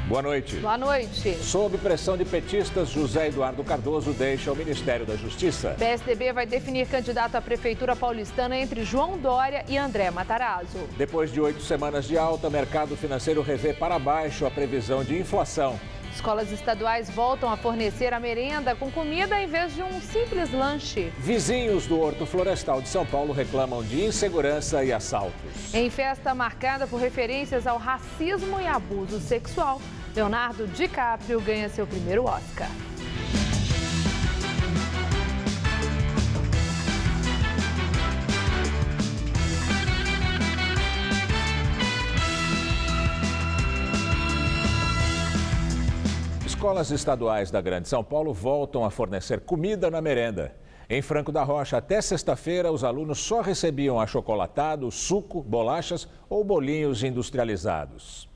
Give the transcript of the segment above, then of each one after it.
Boa noite. Boa noite. Sob pressão de petistas, José Eduardo Cardoso deixa o Ministério da Justiça. PSDB vai definir candidato à Prefeitura paulistana entre João Dória e André Matarazzo. Depois de 8 semanas de alta, mercado financeiro revê para baixo a previsão de inflação. Escolas estaduais voltam a fornecer a merenda com comida em vez de um simples lanche. Vizinhos do Horto Florestal de São Paulo reclamam de insegurança e assaltos. Em festa marcada por referências ao racismo e abuso sexual, Leonardo DiCaprio ganha seu primeiro Oscar. Escolas estaduais da Grande São Paulo voltam a fornecer comida na merenda. Em Franco da Rocha, até sexta-feira, os alunos só recebiam achocolatado, suco, bolachas ou bolinhos industrializados.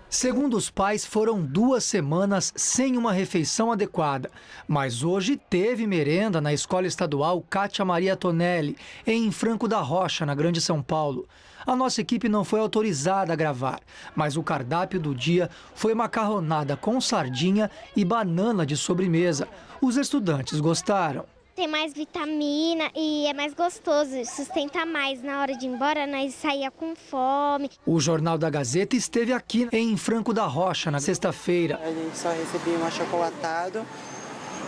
Segundo os pais, foram 2 semanas sem uma refeição adequada. Mas hoje teve merenda na Escola Estadual Cátia Maria Tonelli, em Franco da Rocha, na Grande São Paulo. A nossa equipe não foi autorizada a gravar, mas o cardápio do dia foi macarronada com sardinha e banana de sobremesa. Os estudantes gostaram. Tem mais vitamina e é mais gostoso, sustenta mais. Na hora de ir embora, nós saía com fome. O Jornal da Gazeta esteve aqui em Franco da Rocha, na sexta-feira. A gente só recebia um achocolatado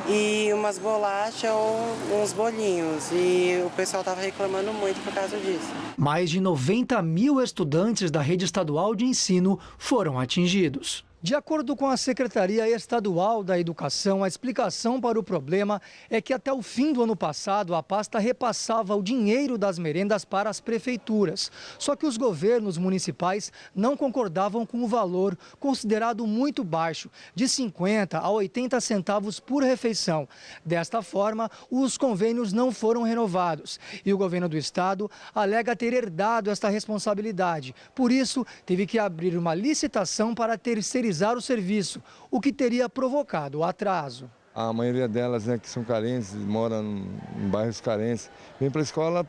e umas bolachas ou uns bolinhos. E o pessoal estava reclamando muito por causa disso. Mais de 90 mil estudantes da rede estadual de ensino foram atingidos. De acordo com a Secretaria Estadual da Educação, a explicação para o problema é que até o fim do ano passado a pasta repassava o dinheiro das merendas para as prefeituras. Só que os governos municipais não concordavam com o valor, considerado muito baixo, de 50 a 80 centavos por refeição. Desta forma, os convênios não foram renovados e o governo do estado alega ter herdado esta responsabilidade. Por isso, teve que abrir uma licitação para terceirizar o serviço, o que teria provocado o atraso. A maioria delas, que são carentes, moram em bairros carentes, vem para a escola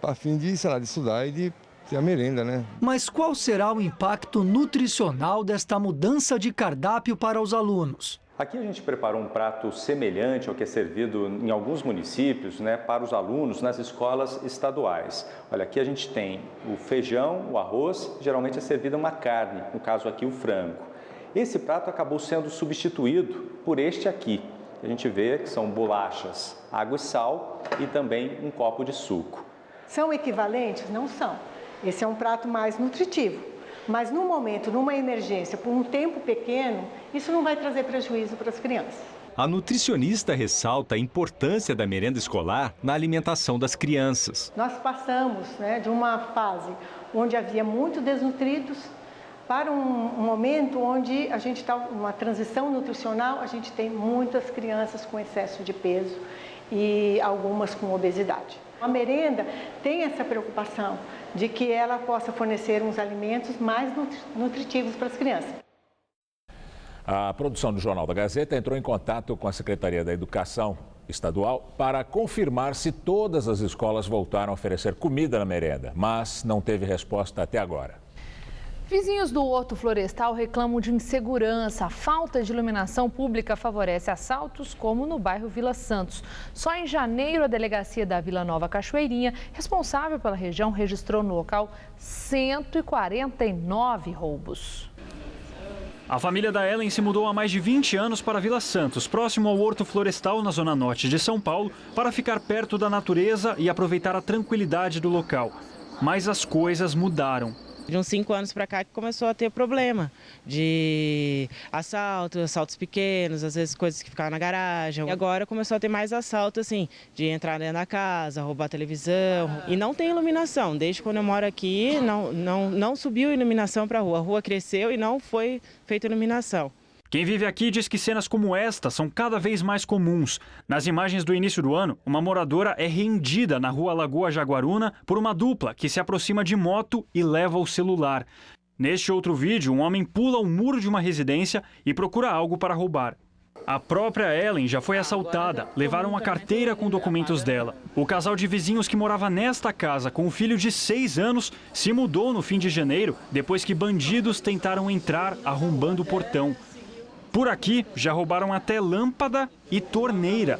a fim de, de estudar e de ter a merenda, Mas qual será o impacto nutricional desta mudança de cardápio para os alunos? Aqui a gente preparou um prato semelhante ao que é servido em alguns municípios, para os alunos nas escolas estaduais. Olha, aqui a gente tem o feijão, o arroz, geralmente é servida uma carne, no caso aqui o frango. Esse prato acabou sendo substituído por este aqui. A gente vê que são bolachas, água e sal e também um copo de suco. São equivalentes? Não são. Esse é um prato mais nutritivo. Mas no momento, numa emergência, por um tempo pequeno, isso não vai trazer prejuízo para as crianças. A nutricionista ressalta a importância da merenda escolar na alimentação das crianças. Nós passamos de uma fase onde havia muito desnutridos para um momento onde a gente está uma transição nutricional, a gente tem muitas crianças com excesso de peso e algumas com obesidade. A merenda tem essa preocupação de que ela possa fornecer uns alimentos mais nutritivos para as crianças. A produção do Jornal da Gazeta entrou em contato com a Secretaria da Educação Estadual para confirmar se todas as escolas voltaram a oferecer comida na merenda, mas não teve resposta até agora. Vizinhos do Horto Florestal reclamam de insegurança. A falta de iluminação pública favorece assaltos, como no bairro Vila Santos. Só em janeiro, a delegacia da Vila Nova Cachoeirinha, responsável pela região, registrou no local 149 roubos. A família da Ellen se mudou há mais de 20 anos para Vila Santos, próximo ao Horto Florestal, na zona norte de São Paulo, para ficar perto da natureza e aproveitar a tranquilidade do local. Mas as coisas mudaram. De uns 5 anos para cá que começou a ter problema de assaltos pequenos, às vezes coisas que ficavam na garagem. E agora começou a ter mais assalto, assim, de entrar dentro da casa, roubar a televisão. E não tem iluminação. Desde quando eu moro aqui, não subiu iluminação para a rua cresceu e não foi feita iluminação. Quem vive aqui diz que cenas como esta são cada vez mais comuns. Nas imagens do início do ano, uma moradora é rendida na rua Lagoa Jaguaruna por uma dupla que se aproxima de moto e leva o celular. Neste outro vídeo, um homem pula o muro de uma residência e procura algo para roubar. A própria Ellen já foi assaltada. Levaram a carteira com documentos dela. O casal de vizinhos que morava nesta casa com um filho de 6 anos se mudou no fim de janeiro, depois que bandidos tentaram entrar arrombando o portão. Por aqui, já roubaram até lâmpada e torneira.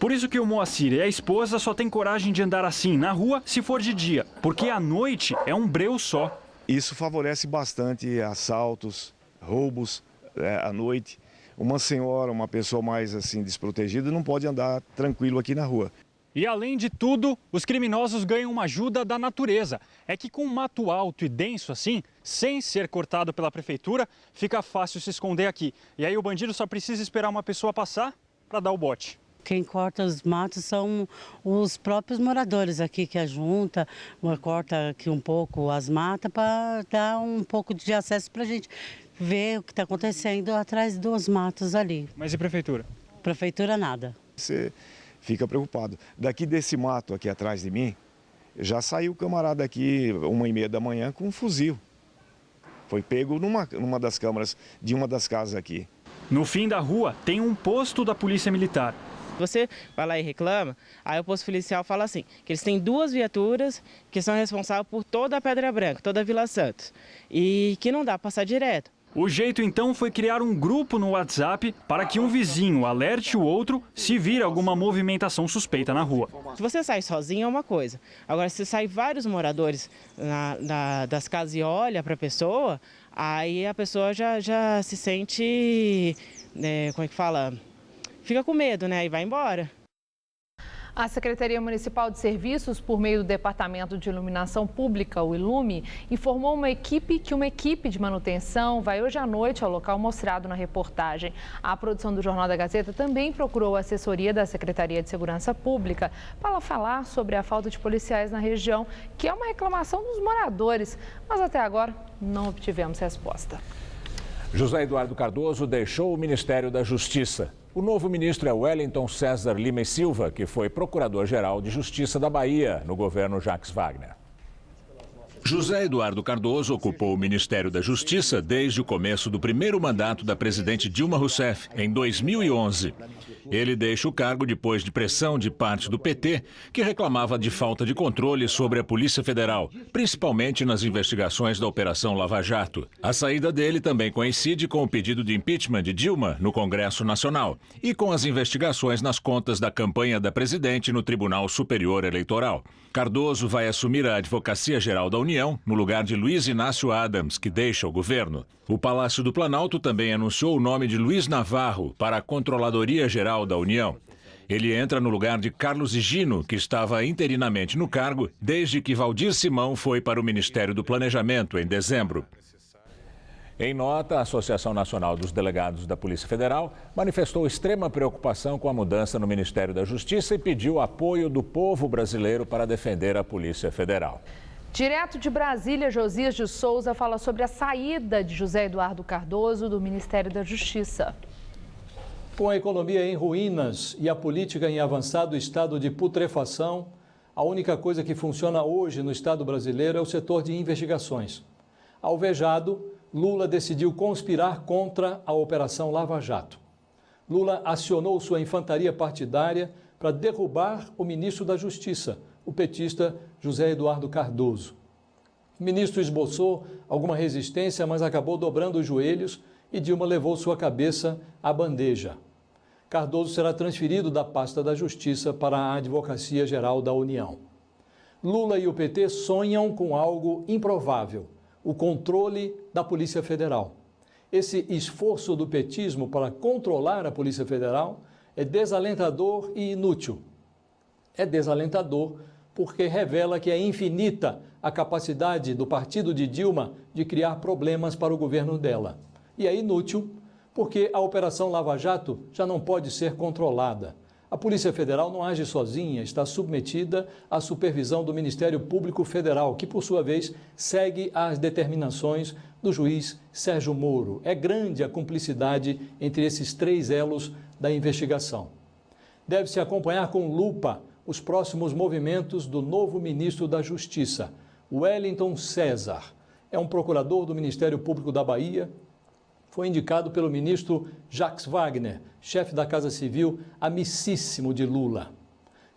Por isso que o Moacir e a esposa só têm coragem de andar assim na rua se for de dia, porque à noite é um breu só. Isso favorece bastante assaltos, roubos à noite. Uma senhora, uma pessoa mais assim desprotegida não pode andar tranquilo aqui na rua. E além de tudo, os criminosos ganham uma ajuda da natureza. É que com um mato alto e denso assim, sem ser cortado pela prefeitura, fica fácil se esconder aqui. E aí o bandido só precisa esperar uma pessoa passar para dar o bote. Quem corta os matos são os próprios moradores aqui que ajunta, corta aqui um pouco as matas para dar um pouco de acesso para a gente ver o que está acontecendo atrás dos matos ali. Mas e prefeitura? Prefeitura nada. Você fica preocupado. Daqui desse mato aqui atrás de mim, já saiu o camarada aqui 1h30 da manhã com um fuzil. Foi pego numa das câmaras de uma das casas aqui. No fim da rua tem um posto da Polícia Militar. Você vai lá e reclama, aí o posto policial fala assim, que eles têm 2 viaturas que são responsáveis por toda a Pedra Branca, toda a Vila Santos, e que não dá para passar direto. O jeito então foi criar um grupo no WhatsApp para que um vizinho alerte o outro se vir alguma movimentação suspeita na rua. Se você sai sozinho é uma coisa, agora se sai vários moradores das casas e olha para a pessoa, aí a pessoa já se sente, como é que fala, fica com medo, né, e vai embora. A Secretaria Municipal de Serviços, por meio do Departamento de Iluminação Pública, o ILUME, informou que uma equipe de manutenção vai hoje à noite ao local mostrado na reportagem. A produção do Jornal da Gazeta também procurou a assessoria da Secretaria de Segurança Pública para falar sobre a falta de policiais na região, que é uma reclamação dos moradores, mas até agora não obtivemos resposta. José Eduardo Cardoso deixou o Ministério da Justiça. O novo ministro é Wellington César Lima e Silva, que foi procurador-geral de Justiça da Bahia no governo Jacques Wagner. José Eduardo Cardoso ocupou o Ministério da Justiça desde o começo do primeiro mandato da presidente Dilma Rousseff, em 2011. Ele deixa o cargo depois de pressão de parte do PT, que reclamava de falta de controle sobre a Polícia Federal, principalmente nas investigações da Operação Lava Jato. A saída dele também coincide com o pedido de impeachment de Dilma no Congresso Nacional e com as investigações nas contas da campanha da presidente no Tribunal Superior Eleitoral. Cardoso vai assumir a Advocacia Geral da União, no lugar de Luiz Inácio Adams, que deixa o governo. O Palácio do Planalto também anunciou o nome de Luiz Navarro para a Controladoria Geral da União. Ele entra no lugar de Carlos Higino, que estava interinamente no cargo desde que Valdir Simão foi para o Ministério do Planejamento em dezembro. Em nota, a Associação Nacional dos Delegados da Polícia Federal manifestou extrema preocupação com a mudança no Ministério da Justiça e pediu apoio do povo brasileiro para defender a Polícia Federal. Direto de Brasília, Josias de Souza fala sobre a saída de José Eduardo Cardoso do Ministério da Justiça. Com a economia em ruínas e a política em avançado estado de putrefação, a única coisa que funciona hoje no Estado brasileiro é o setor de investigações. Alvejado, Lula decidiu conspirar contra a Operação Lava Jato. Lula acionou sua infantaria partidária para derrubar o ministro da Justiça, o petista José Eduardo Cardoso. O ministro esboçou alguma resistência, mas acabou dobrando os joelhos e Dilma levou sua cabeça à bandeja. Cardoso será transferido da pasta da Justiça para a Advocacia Geral da União. Lula e o PT sonham com algo improvável: o controle da Polícia Federal. Esse esforço do petismo para controlar a Polícia Federal é desalentador e inútil. É desalentador porque revela que é infinita a capacidade do partido de Dilma de criar problemas para o governo dela. E é inútil porque a Operação Lava Jato já não pode ser controlada. A Polícia Federal não age sozinha, está submetida à supervisão do Ministério Público Federal, que, por sua vez, segue as determinações do juiz Sérgio Moro. É grande a cumplicidade entre esses 3 elos da investigação. Deve-se acompanhar com lupa os próximos movimentos do novo ministro da Justiça, Wellington César. É um procurador do Ministério Público da Bahia, foi indicado pelo ministro Jacques Wagner, chefe da Casa Civil, amicíssimo de Lula.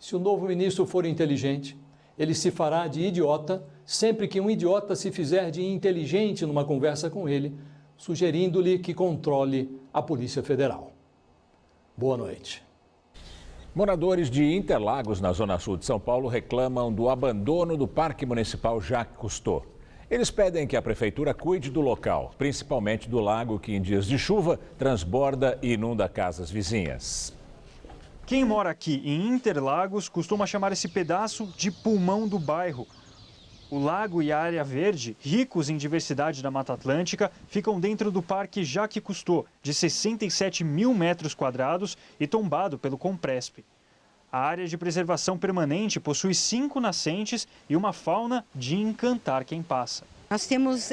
Se o novo ministro for inteligente, ele se fará de idiota sempre que um idiota se fizer de inteligente numa conversa com ele, sugerindo-lhe que controle a Polícia Federal. Boa noite. Moradores de Interlagos, na zona sul de São Paulo, reclamam do abandono do Parque Municipal Jacques Cousteau. Eles pedem que a prefeitura cuide do local, principalmente do lago que em dias de chuva transborda e inunda casas vizinhas. Quem mora aqui em Interlagos costuma chamar esse pedaço de pulmão do bairro. O lago e a área verde, ricos em diversidade da Mata Atlântica, ficam dentro do Parque Jacques Cousteau, de 67 mil metros quadrados e tombado pelo Compresp. A área de preservação permanente possui 5 nascentes e uma fauna de encantar quem passa. Nós temos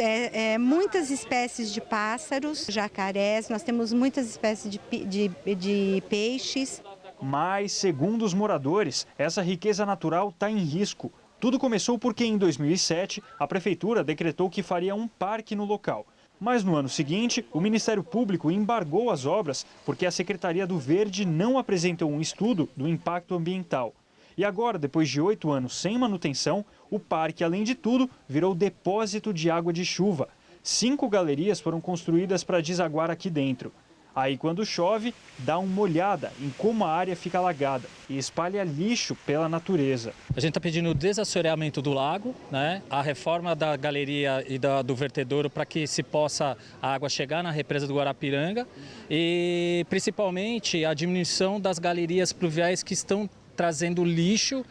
muitas espécies de pássaros, jacarés, nós temos muitas espécies de peixes. Mas, segundo os moradores, essa riqueza natural está em risco. Tudo começou porque, em 2007, a prefeitura decretou que faria um parque no local. Mas, no ano seguinte, o Ministério Público embargou as obras porque a Secretaria do Verde não apresentou um estudo do impacto ambiental. E agora, depois de 8 anos sem manutenção, o parque, além de tudo, virou depósito de água de chuva. 5 galerias foram construídas para desaguar aqui dentro. Aí, quando chove, dá uma olhada em como a área fica alagada e espalha lixo pela natureza. A gente está pedindo o desassoreamento do lago, né? A reforma da galeria e do vertedouro para que se possa a água chegar na represa do Guarapiranga e, principalmente, a diminuição das galerias pluviais que estão trazendo lixo,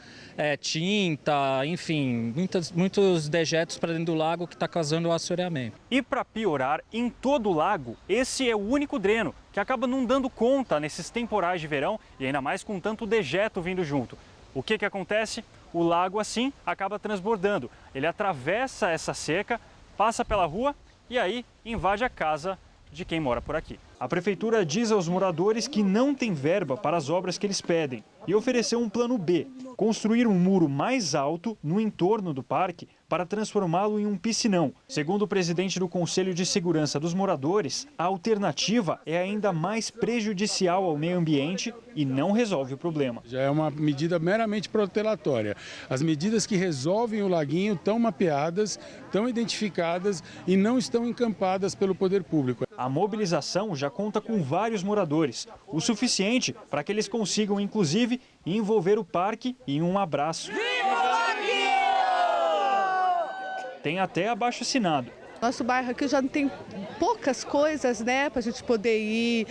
tinta, enfim, muitos dejetos para dentro do lago que está causando o assoreamento. E para piorar, em todo o lago, esse é o único dreno que acaba não dando conta nesses temporais de verão e ainda mais com tanto dejeto vindo junto. O que acontece? O lago assim acaba transbordando. Ele atravessa essa cerca, passa pela rua e aí invade a casa de quem mora por aqui. A prefeitura diz aos moradores que não tem verba para as obras que eles pedem e ofereceu um plano B, construir um muro mais alto no entorno do parque para transformá-lo em um piscinão. Segundo o presidente do Conselho de Segurança dos Moradores, a alternativa é ainda mais prejudicial ao meio ambiente e não resolve o problema. Já é uma medida meramente protelatória. As medidas que resolvem o laguinho estão mapeadas, estão identificadas e não estão encampadas pelo poder público. A mobilização já conta com vários moradores, o suficiente para que eles consigam, inclusive, envolver o parque em um abraço. Tem até abaixo-assinado. Nosso bairro aqui já tem poucas coisas, né, para a gente poder ir,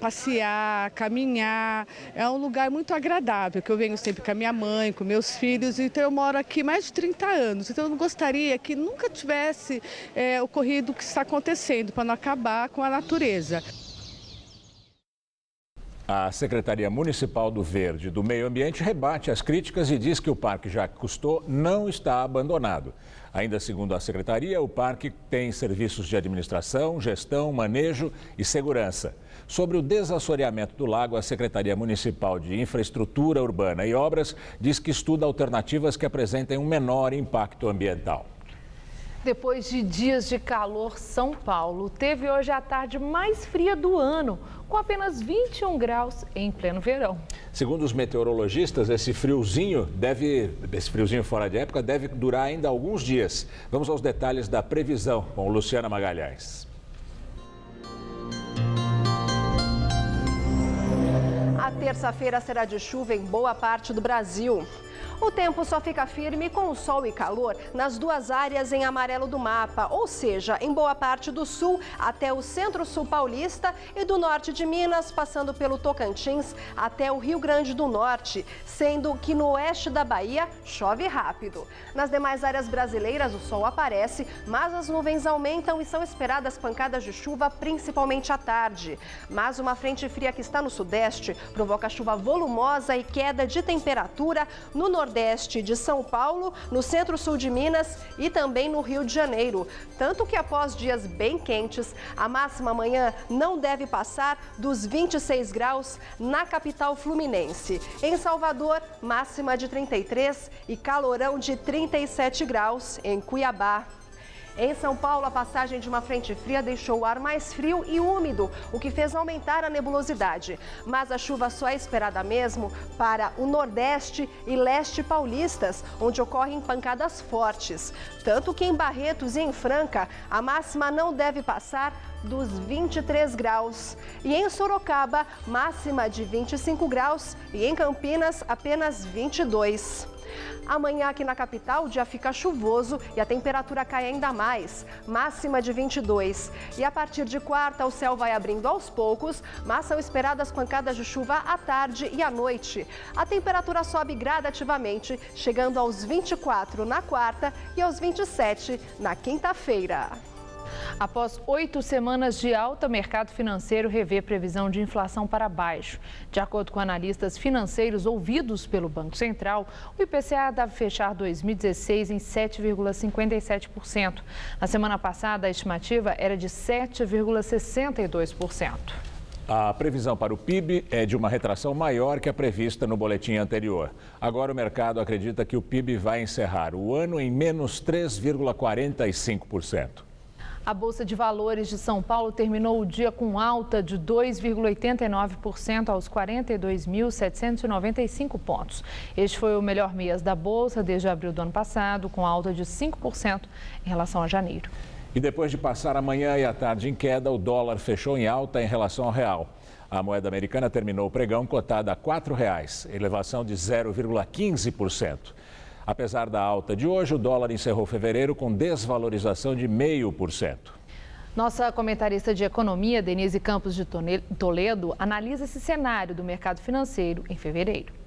passear, caminhar. É um lugar muito agradável, que eu venho sempre com a minha mãe, com meus filhos, então eu moro aqui mais de 30 anos. Então eu não gostaria que nunca tivesse ocorrido o que está acontecendo, para não acabar com a natureza. A Secretaria Municipal do Verde e do Meio Ambiente rebate as críticas e diz que o Parque Jacques Cousteau não está abandonado. Ainda segundo a Secretaria, o parque tem serviços de administração, gestão, manejo e segurança. Sobre o desassoreamento do lago, a Secretaria Municipal de Infraestrutura Urbana e Obras diz que estuda alternativas que apresentem um menor impacto ambiental. Depois de dias de calor, São Paulo teve hoje a tarde mais fria do ano, com apenas 21 graus em pleno verão. Segundo os meteorologistas, esse friozinho fora de época deve durar ainda alguns dias. Vamos aos detalhes da previsão com Luciana Magalhães. A terça-feira será de chuva em boa parte do Brasil. O tempo só fica firme com o sol e calor nas 2 áreas em amarelo do mapa, ou seja, em boa parte do sul até o centro-sul paulista e do norte de Minas, passando pelo Tocantins até o Rio Grande do Norte, sendo que no oeste da Bahia chove rápido. Nas demais áreas brasileiras o sol aparece, mas as nuvens aumentam e são esperadas pancadas de chuva, principalmente à tarde. Mas uma frente fria que está no sudeste provoca chuva volumosa e queda de temperatura no nordeste de São Paulo, no centro-sul de Minas e também no Rio de Janeiro. Tanto que após dias bem quentes, a máxima amanhã não deve passar dos 26 graus na capital fluminense. Em Salvador, máxima de 33 e calorão de 37 graus em Cuiabá. Em São Paulo, a passagem de uma frente fria deixou o ar mais frio e úmido, o que fez aumentar a nebulosidade. Mas a chuva só é esperada mesmo para o Nordeste e Leste paulistas, onde ocorrem pancadas fortes. Tanto que em Barretos e em Franca, a máxima não deve passar dos 23 graus. E em Sorocaba, máxima de 25 graus e em Campinas, apenas 22. Amanhã aqui na capital o dia fica chuvoso e a temperatura cai ainda mais, máxima de 22. E a partir de quarta o céu vai abrindo aos poucos, mas são esperadas pancadas de chuva à tarde e à noite. A temperatura sobe gradativamente, chegando aos 24 na quarta e aos 27 na quinta-feira. Após 8 semanas de alta, o mercado financeiro revê previsão de inflação para baixo. De acordo com analistas financeiros ouvidos pelo Banco Central, o IPCA deve fechar 2016 em 7,57%. Na semana passada, a estimativa era de 7,62%. A previsão para o PIB é de uma retração maior que a prevista no boletim anterior. Agora o mercado acredita que o PIB vai encerrar o ano em menos 3,45%. A Bolsa de Valores de São Paulo terminou o dia com alta de 2,89% aos 42.795 pontos. Este foi o melhor mês da Bolsa desde abril do ano passado, com alta de 5% em relação a janeiro. E depois de passar a manhã e a tarde em queda, o dólar fechou em alta em relação ao real. A moeda americana terminou o pregão cotada a R$ 4,00, elevação de 0,15%. Apesar da alta de hoje, o dólar encerrou fevereiro com desvalorização de 0,5%. Nossa comentarista de economia, Denise Campos de Toledo, analisa esse cenário do mercado financeiro em fevereiro.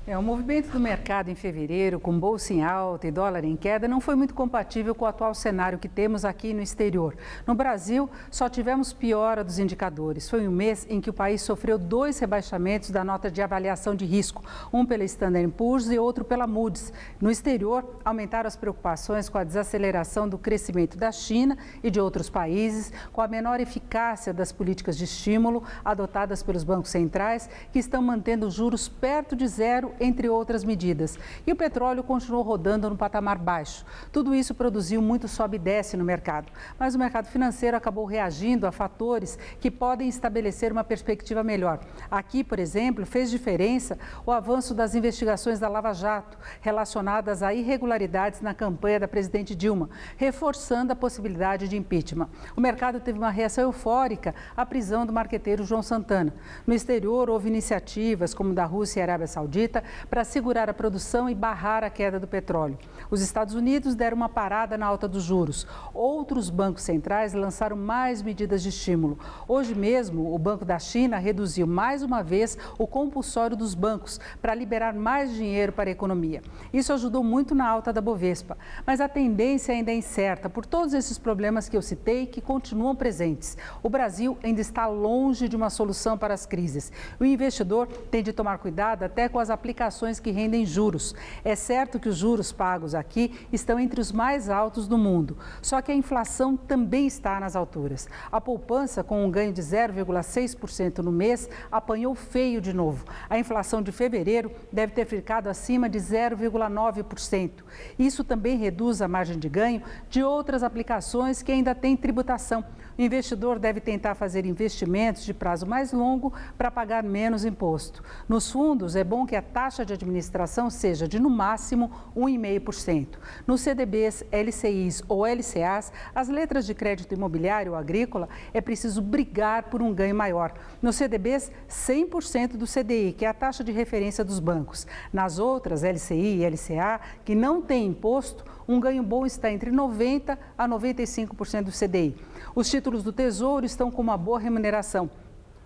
O movimento do mercado em fevereiro, com bolsa em alta e dólar em queda, não foi muito compatível com o atual cenário que temos aqui no exterior. No Brasil, só tivemos piora dos indicadores. Foi um mês em que o país sofreu 2 rebaixamentos da nota de avaliação de risco, um pela Standard & Poor's e outro pela Moody's. No exterior, aumentaram as preocupações com a desaceleração do crescimento da China e de outros países, com a menor eficácia das políticas de estímulo adotadas pelos bancos centrais, que estão mantendo os juros perto de zero, entre outras medidas. E o petróleo continuou rodando no patamar baixo. Tudo isso produziu muito sobe e desce no mercado. Mas o mercado financeiro acabou reagindo a fatores que podem estabelecer uma perspectiva melhor. Aqui, por exemplo, fez diferença o avanço das investigações da Lava Jato, relacionadas a irregularidades na campanha da presidente Dilma, reforçando a possibilidade de impeachment. O mercado teve uma reação eufórica à prisão do marqueteiro João Santana. No exterior, houve iniciativas, como da Rússia e Arábia Saudita, para segurar a produção e barrar a queda do petróleo. Os Estados Unidos deram uma parada na alta dos juros. Outros bancos centrais lançaram mais medidas de estímulo. Hoje mesmo, o Banco da China reduziu mais uma vez o compulsório dos bancos para liberar mais dinheiro para a economia. Isso ajudou muito na alta da Bovespa, mas a tendência ainda é incerta por todos esses problemas que eu citei que continuam presentes. O Brasil ainda está longe de uma solução para as crises. O investidor tem de tomar cuidado até com as aplicações que rendem juros. É certo que os juros pagos aqui estão entre os mais altos do mundo, só que a inflação também está nas alturas. A poupança, com um ganho de 0,6% no mês, apanhou feio de novo. A inflação de fevereiro deve ter ficado acima de 0,9%. Isso também reduz a margem de ganho de outras aplicações que ainda têm tributação. O investidor deve tentar fazer investimentos de prazo mais longo para pagar menos imposto. Nos fundos, é bom que a taxa de administração seja de, no máximo, 1,5%. Nos CDBs, LCIs ou LCAs, as letras de crédito imobiliário ou agrícola, é preciso brigar por um ganho maior. Nos CDBs, 100% do CDI, que é a taxa de referência dos bancos. Nas outras, LCI e LCA, que não têm imposto, um ganho bom está entre 90% a 95% do CDI. Os títulos do Tesouro estão com uma boa remuneração,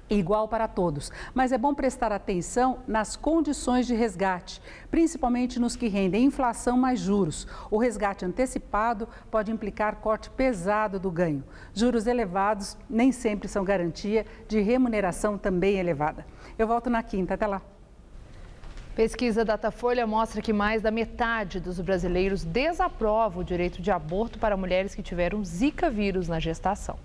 igual para todos, mas é bom prestar atenção nas condições de resgate, principalmente nos que rendem inflação mais juros. O resgate antecipado pode implicar corte pesado do ganho. Juros elevados nem sempre são garantia de remuneração também elevada. Eu volto na quinta, até lá. Pesquisa Datafolha mostra que mais da metade dos brasileiros desaprova o direito de aborto para mulheres que tiveram Zika vírus na gestação.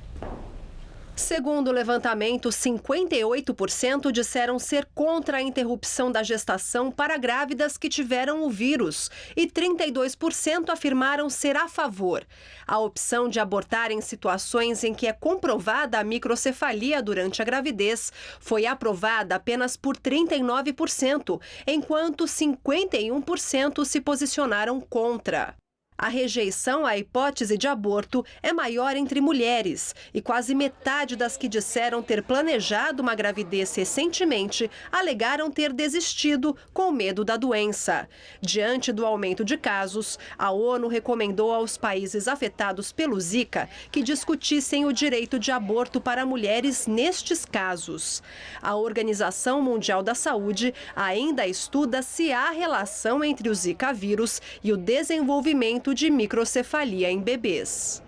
Segundo o levantamento, 58% disseram ser contra a interrupção da gestação para grávidas que tiveram o vírus e 32% afirmaram ser a favor. A opção de abortar em situações em que é comprovada a microcefalia durante a gravidez foi aprovada apenas por 39%, enquanto 51% se posicionaram contra. A rejeição à hipótese de aborto é maior entre mulheres e quase metade das que disseram ter planejado uma gravidez recentemente alegaram ter desistido com medo da doença. Diante do aumento de casos, a ONU recomendou aos países afetados pelo Zika que discutissem o direito de aborto para mulheres nestes casos. A Organização Mundial da Saúde ainda estuda se há relação entre o Zika vírus e o desenvolvimento de microcefalia em bebês.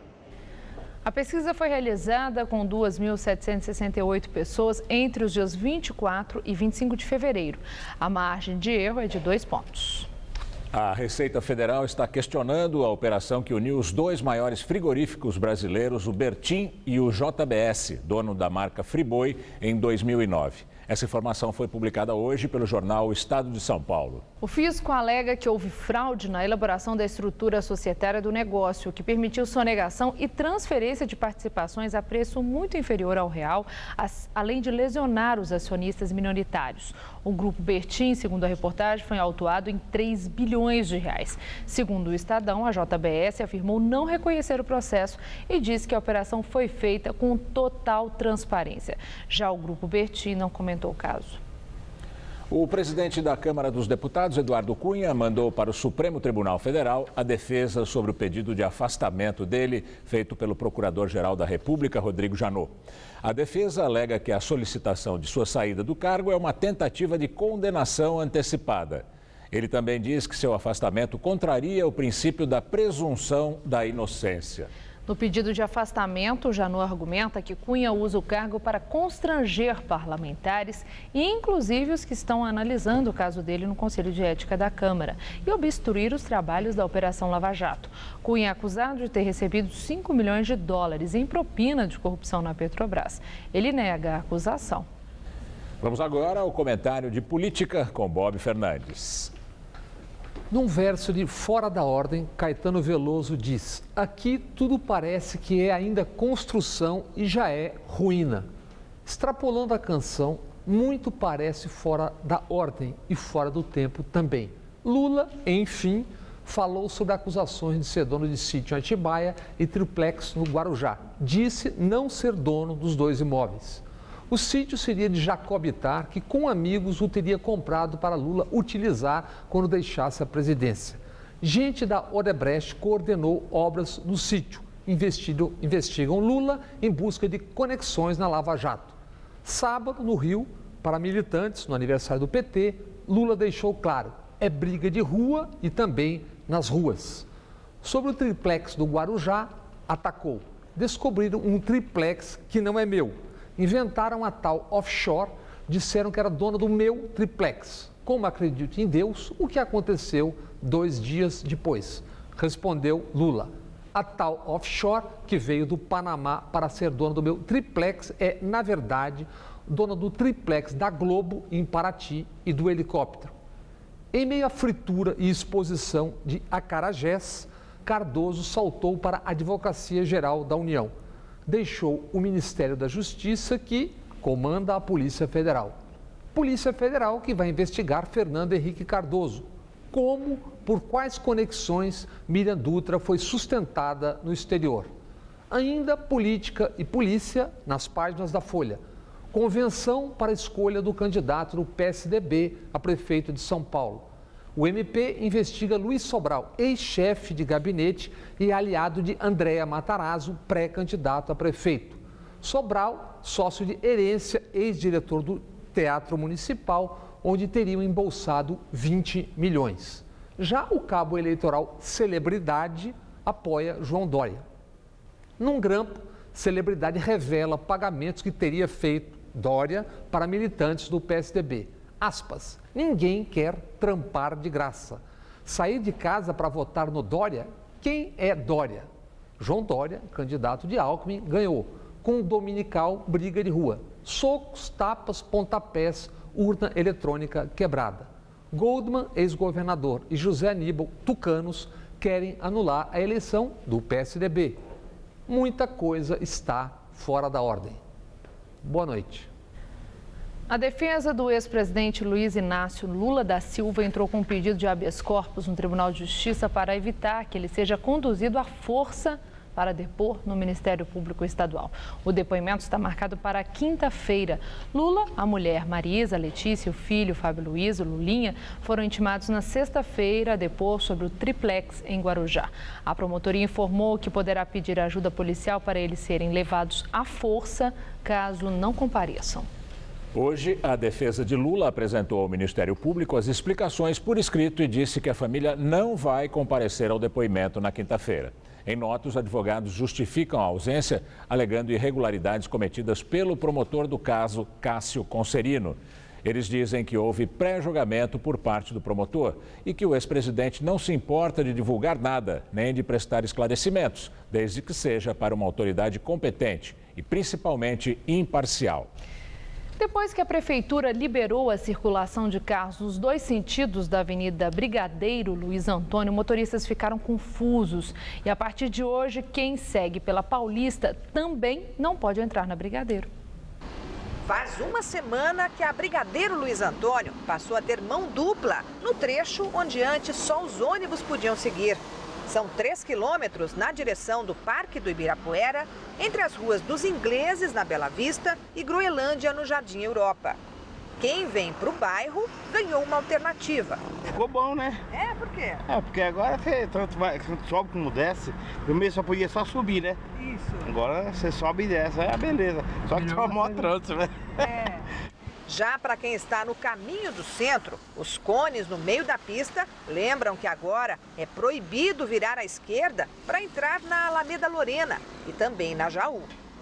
A pesquisa foi realizada com 2.768 pessoas entre os dias 24 e 25 de fevereiro. A margem de erro é de 2 pontos. A Receita Federal está questionando a operação que uniu os dois maiores frigoríficos brasileiros, o Bertin e o JBS, dono da marca Friboi, em 2009. Essa informação foi publicada hoje pelo jornal O Estado de São Paulo. O fisco alega que houve fraude na elaboração da estrutura societária do negócio, que permitiu sonegação e transferência de participações a preço muito inferior ao real, além de lesionar os acionistas minoritários. O grupo Bertin, segundo a reportagem, foi autuado em 3 bilhões de reais. Segundo o Estadão, a JBS afirmou não reconhecer o processo e disse que a operação foi feita com total transparência. Já o grupo Bertin não comentou o caso. O presidente da Câmara dos Deputados, Eduardo Cunha, mandou para o Supremo Tribunal Federal a defesa sobre o pedido de afastamento dele, feito pelo Procurador-Geral da República, Rodrigo Janot. A defesa alega que a solicitação de sua saída do cargo é uma tentativa de condenação antecipada. Ele também diz que seu afastamento contraria o princípio da presunção da inocência. No pedido de afastamento, Janot argumenta que Cunha usa o cargo para constranger parlamentares e inclusive os que estão analisando o caso dele no Conselho de Ética da Câmara e obstruir os trabalhos da Operação Lava Jato. Cunha é acusado de ter recebido 5 milhões de dólares em propina de corrupção na Petrobras. Ele nega a acusação. Vamos agora ao comentário de política com Bob Fernandes. Num verso de Fora da Ordem, Caetano Veloso diz: aqui tudo parece que é ainda construção e já é ruína. Extrapolando a canção, muito parece fora da ordem e fora do tempo também. Lula, enfim, falou sobre acusações de ser dono de sítio em Atibaia e triplex no Guarujá. Disse não ser dono dos dois imóveis. O sítio seria de Jacob Ittar, que com amigos o teria comprado para Lula utilizar quando deixasse a presidência. Gente da Odebrecht coordenou obras no sítio. Investigam Lula em busca de conexões na Lava Jato. Sábado, no Rio, para militantes, no aniversário do PT, Lula deixou claro, é briga de rua e também nas ruas. Sobre o triplex do Guarujá, atacou. Descobriram um triplex que não é meu. Inventaram a tal offshore, disseram que era dona do meu triplex. Como acredito em Deus, o que aconteceu 2 dias depois? Respondeu Lula. A tal offshore, que veio do Panamá para ser dona do meu triplex, é, na verdade, dona do triplex da Globo em Paraty e do helicóptero. Em meio à fritura e exposição de acarajés, Cardoso saltou para a Advocacia Geral da União. Deixou o Ministério da Justiça, que comanda a Polícia Federal. Polícia Federal que vai investigar Fernando Henrique Cardoso. Como, por quais conexões Miriam Dutra foi sustentada no exterior. Ainda política e polícia nas páginas da Folha. Convenção para a escolha do candidato do PSDB a prefeito de São Paulo. O MP investiga Luiz Sobral, ex-chefe de gabinete e aliado de Andréa Matarazzo, pré-candidato a prefeito. Sobral, sócio de Herência, ex-diretor do Teatro Municipal, onde teriam embolsado 20 milhões. Já o cabo eleitoral Celebridade apoia João Dória. Num grampo, Celebridade revela pagamentos que teria feito Dória para militantes do PSDB. Aspas, ninguém quer trampar de graça. Sair de casa para votar no Dória? Quem é Dória? João Dória, candidato de Alckmin, ganhou. com dominical briga de rua. Socos, tapas, pontapés, urna eletrônica quebrada. Goldman, ex-governador, e José Aníbal, tucanos, querem anular a eleição do PSDB. Muita coisa está fora da ordem. Boa noite. A defesa do ex-presidente Luiz Inácio Lula da Silva entrou com um pedido de habeas corpus no Tribunal de Justiça para evitar que ele seja conduzido à força para depor no Ministério Público Estadual. O depoimento está marcado para quinta-feira. Lula, a mulher Marisa, Letícia, o filho Fábio Luiz, o Lulinha, foram intimados na sexta-feira a depor sobre o triplex em Guarujá. A promotoria informou que poderá pedir ajuda policial para eles serem levados à força caso não compareçam. Hoje, a defesa de Lula apresentou ao Ministério Público as explicações por escrito e disse que a família não vai comparecer ao depoimento na quinta-feira. Em nota, os advogados justificam a ausência, alegando irregularidades cometidas pelo promotor do caso, Cássio Concerino. Eles dizem que houve pré-julgamento por parte do promotor e que o ex-presidente não se importa de divulgar nada, nem de prestar esclarecimentos, desde que seja para uma autoridade competente e principalmente imparcial. Depois que a Prefeitura liberou a circulação de carros nos dois sentidos da Avenida Brigadeiro Luiz Antônio, motoristas ficaram confusos. E a partir de hoje, quem segue pela Paulista também não pode entrar na Brigadeiro. Faz uma semana que a Brigadeiro Luiz Antônio passou a ter mão dupla no trecho onde antes só os ônibus podiam seguir. São 3 quilômetros na direção do Parque do Ibirapuera, entre as ruas dos Ingleses, na Bela Vista, e Groenlândia, no Jardim Europa. Quem vem para o bairro ganhou uma alternativa. Ficou bom, né? É, por quê? Porque agora você tanto sobe como desce. Primeiro só podia só subir, né? Isso. Agora você sobe e desce, é beleza. Só que toma mó trânsito, né? É. Já para quem está no caminho do centro, os cones no meio da pista lembram que agora é proibido virar à esquerda para entrar na Alameda Lorena e também na Jaú.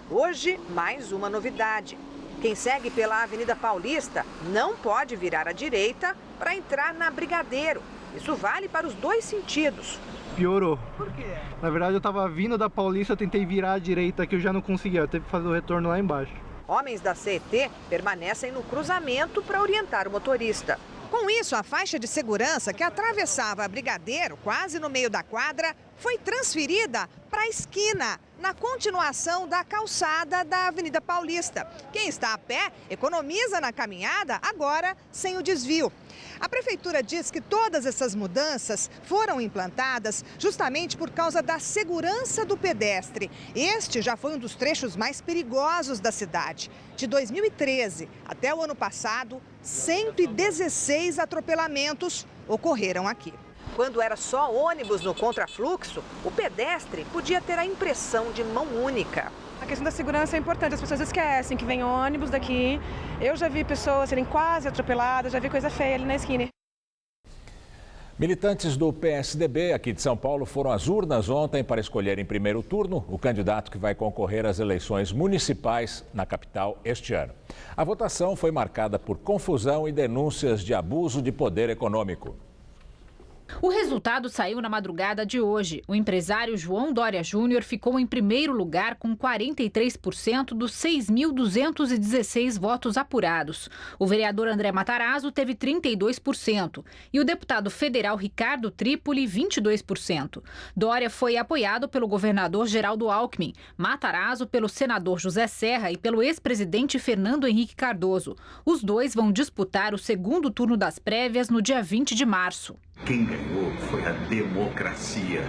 Hoje, mais uma novidade. Quem segue pela Avenida Paulista não pode virar à direita para entrar na Brigadeiro. Isso vale para os dois sentidos. Piorou. Por quê? Na verdade, eu estava vindo da Paulista, eu tentei virar à direita, que eu já não conseguia. Eu teve que fazer o retorno lá embaixo. Homens da CET permanecem no cruzamento para orientar o motorista. Com isso, a faixa de segurança que atravessava a Brigadeiro, quase no meio da quadra, foi transferida para a esquina, na continuação da calçada da Avenida Paulista. Quem está a pé economiza na caminhada, agora sem o desvio. A Prefeitura diz que todas essas mudanças foram implantadas justamente por causa da segurança do pedestre. Este já foi um dos trechos mais perigosos da cidade. De 2013 até o ano passado, 116 atropelamentos ocorreram aqui. Quando era só ônibus no contrafluxo, o pedestre podia ter a impressão de mão única. A questão da segurança é importante, as pessoas esquecem que vem ônibus daqui. Eu já vi pessoas serem quase atropeladas, já vi coisa feia ali na esquina. Militantes do PSDB aqui de São Paulo foram às urnas ontem para escolher em primeiro turno o candidato que vai concorrer às eleições municipais na capital este ano. A votação foi marcada por confusão e denúncias de abuso de poder econômico. O resultado saiu na madrugada de hoje. O empresário João Dória Júnior ficou em primeiro lugar com 43% dos 6.216 votos apurados. O vereador André Matarazzo teve 32% e o deputado federal Ricardo Trípoli, 22%. Dória foi apoiado pelo governador Geraldo Alckmin, Matarazzo pelo senador José Serra e pelo ex-presidente Fernando Henrique Cardoso. Os dois vão disputar o segundo turno das prévias no dia 20 de março. Quem ganhou foi a democracia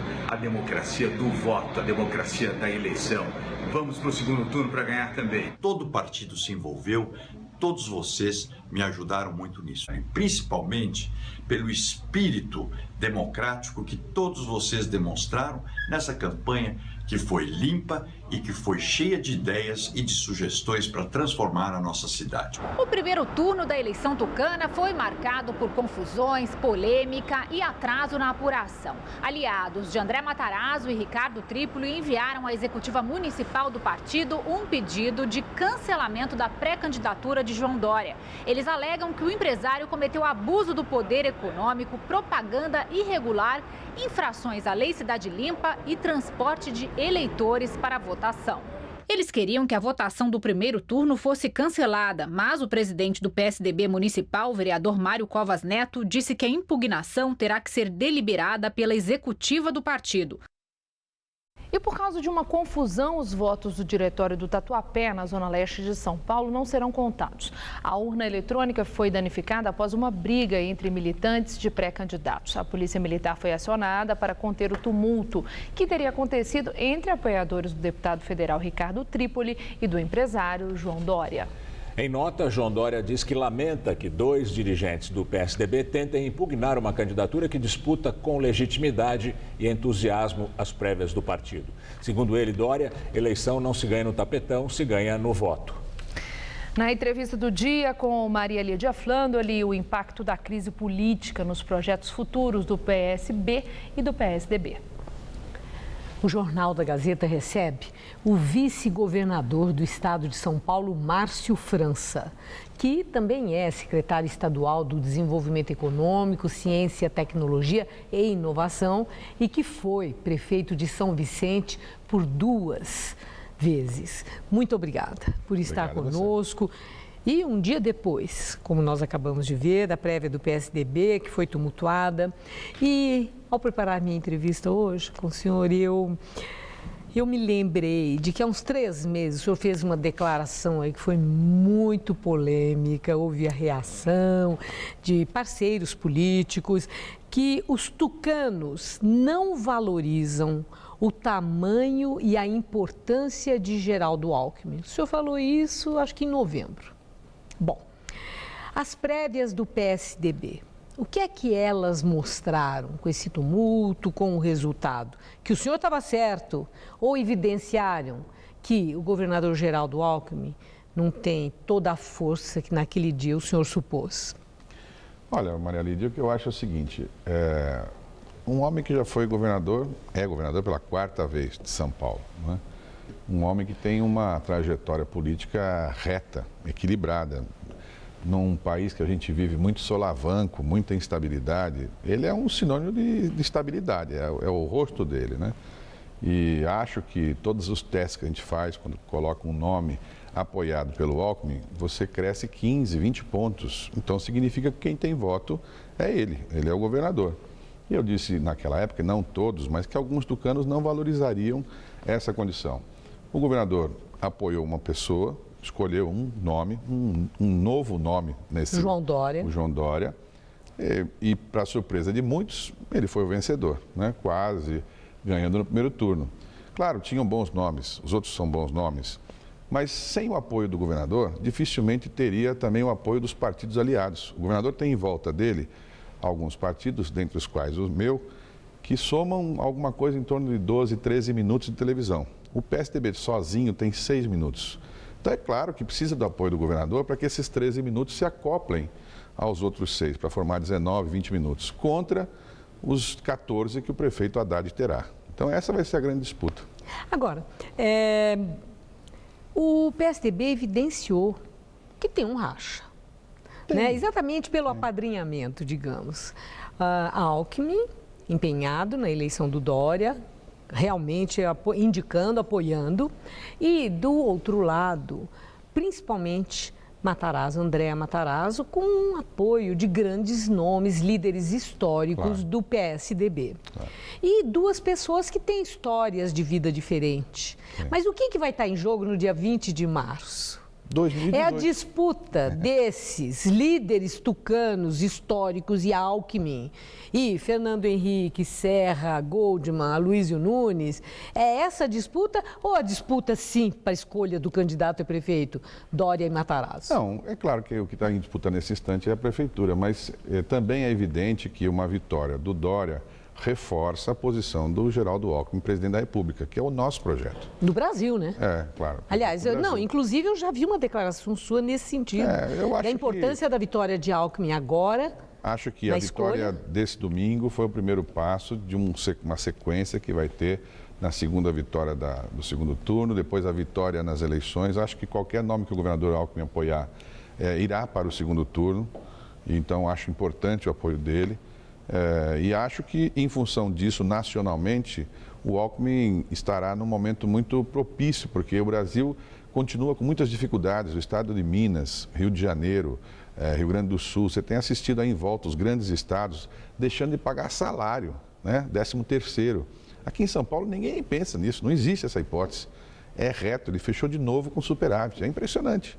do voto, a democracia da eleição. Vamos para o segundo turno para ganhar também. Todo partido se envolveu, todos vocês me ajudaram muito nisso, principalmente pelo espírito democrático que todos vocês demonstraram nessa campanha que foi limpa e que foi cheia de ideias e de sugestões para transformar a nossa cidade. O primeiro turno da eleição tucana foi marcado por confusões, polêmica e atraso na apuração. Aliados de André Matarazzo e Ricardo Trípoli enviaram à executiva municipal do partido um pedido de cancelamento da pré-candidatura de João Dória. Eles alegam que o empresário cometeu abuso do poder econômico, propaganda irregular, infrações à Lei Cidade Limpa e transporte de eleitores para a votação. Eles queriam que a votação do primeiro turno fosse cancelada, mas o presidente do PSDB municipal, o vereador Mário Covas Neto, disse que a impugnação terá que ser deliberada pela executiva do partido. E por causa de uma confusão, os votos do diretório do Tatuapé, na zona leste de São Paulo, não serão contados. A urna eletrônica foi danificada após uma briga entre militantes de pré-candidatos. A polícia militar foi acionada para conter o tumulto que teria acontecido entre apoiadores do deputado federal Ricardo Trípoli e do empresário João Dória. Em nota, João Dória diz que lamenta que 2 dirigentes do PSDB tentem impugnar uma candidatura que disputa com legitimidade e entusiasmo as prévias do partido. Segundo ele, Dória, eleição não se ganha no tapetão, se ganha no voto. Na entrevista do dia com Maria Lídia Flandoli, o impacto da crise política nos projetos futuros do PSB e do PSDB. O Jornal da Gazeta recebe o vice-governador do estado de São Paulo, Márcio França, que também é secretário estadual do Desenvolvimento Econômico, Ciência, Tecnologia e Inovação e que foi prefeito de São Vicente por 2 vezes. Muito obrigada por estar conosco. E um dia depois, como nós acabamos de ver, da prévia do PSDB, que foi tumultuada. E ao preparar minha entrevista hoje com o senhor, eu me lembrei de que há uns 3 meses o senhor fez uma declaração aí que foi muito polêmica, houve a reação de parceiros políticos, que os tucanos não valorizam o tamanho e a importância de Geraldo Alckmin. O senhor falou isso, acho que em novembro. Bom, as prévias do PSDB, o que é que elas mostraram com esse tumulto, com o resultado? Que o senhor estava certo ou evidenciaram que o governador Geraldo Alckmin não tem toda a força que naquele dia o senhor supôs? Olha, Maria Lídia, o que eu acho é o seguinte, um homem que já foi governador, é governador pela 4ª vez de São Paulo, né? Um homem que tem uma trajetória política reta, equilibrada. Num país que a gente vive muito solavanco, muita instabilidade, ele é um sinônimo de estabilidade, é o rosto dele, né? E acho que todos os testes que a gente faz, quando coloca um nome apoiado pelo Alckmin, você cresce 15, 20 pontos. Então significa que quem tem voto é ele é o governador. E eu disse naquela época, não todos, mas que alguns tucanos não valorizariam essa condição. O governador apoiou uma pessoa, escolheu um nome, um novo nome nesse... João Dória. O João Dória. E para surpresa de muitos, ele foi o vencedor, né? Quase ganhando no primeiro turno. Claro, tinham bons nomes, os outros são bons nomes, mas sem o apoio do governador, dificilmente teria também o apoio dos partidos aliados. O governador tem em volta dele alguns partidos, dentre os quais o meu, que somam alguma coisa em torno de 12, 13 minutos de televisão. O PSDB sozinho tem 6 minutos. Então é claro que precisa do apoio do governador para que esses 13 minutos se acoplem aos outros 6, para formar 19, 20 minutos, contra os 14 que o prefeito Haddad terá. Então essa vai ser a grande disputa. Agora, o PSDB evidenciou que tem um racha, né? Exatamente pelo apadrinhamento, digamos. A Alckmin, empenhado na eleição do Dória, realmente indicando, apoiando, e do outro lado, principalmente Andréa Matarazzo, com apoio de grandes nomes, líderes históricos do PSDB. E 2 pessoas que têm histórias de vida diferentes. Mas o que vai estar em jogo no dia 20 de março? 2018. É a disputa desses líderes tucanos históricos e Alckmin, e Fernando Henrique, Serra, Goldman, Aloysio Nunes. É essa disputa ou a disputa, sim, para a escolha do candidato a prefeito, Dória e Matarazzo? Não, é claro que o que está em disputa nesse instante é a prefeitura, mas também é evidente que uma vitória do Dória reforça a posição do Geraldo Alckmin, presidente da República, que é o nosso projeto. Do Brasil, né? Claro. Aliás, inclusive eu já vi uma declaração sua nesse sentido. Eu acho da importância da vitória de Alckmin agora. Acho que a vitória desse domingo foi o primeiro passo de uma sequência que vai ter na segunda vitória do segundo turno, depois a vitória nas eleições. Acho que qualquer nome que o governador Alckmin apoiar irá para o segundo turno. Então, acho importante o apoio dele. E acho que, em função disso, nacionalmente, o Alckmin estará num momento muito propício, porque o Brasil continua com muitas dificuldades. O estado de Minas, Rio de Janeiro, Rio Grande do Sul, você tem assistido aí em volta os grandes estados deixando de pagar salário, né? 13º. Aqui em São Paulo ninguém pensa nisso, não existe essa hipótese. É reto, ele fechou de novo com superávit, é impressionante.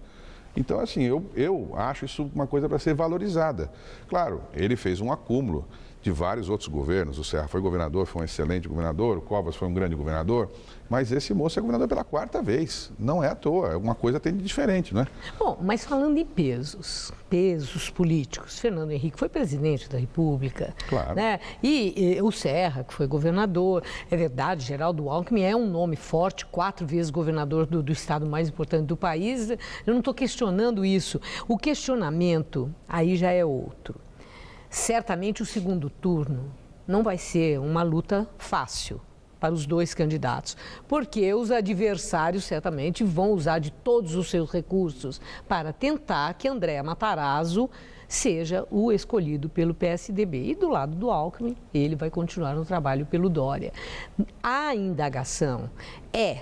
Então, assim, eu acho isso uma coisa para ser valorizada. Claro, ele fez um acúmulo de vários outros governos. O Serra foi governador, foi um excelente governador, o Covas foi um grande governador, mas esse moço é governador pela 4ª vez. Não é à toa, alguma coisa tem de diferente, não é? Bom, mas falando em pesos políticos, Fernando Henrique foi presidente da República, claro, né? E o Serra, que foi governador, é verdade, Geraldo Alckmin é um nome forte, 4 vezes governador do estado mais importante do país. Eu não estou questionando isso. O questionamento aí já é outro. Certamente o segundo turno não vai ser uma luta fácil para os 2 candidatos, porque os adversários certamente vão usar de todos os seus recursos para tentar que André Matarazzo seja o escolhido pelo PSDB. E do lado do Alckmin, ele vai continuar no trabalho pelo Dória. A indagação é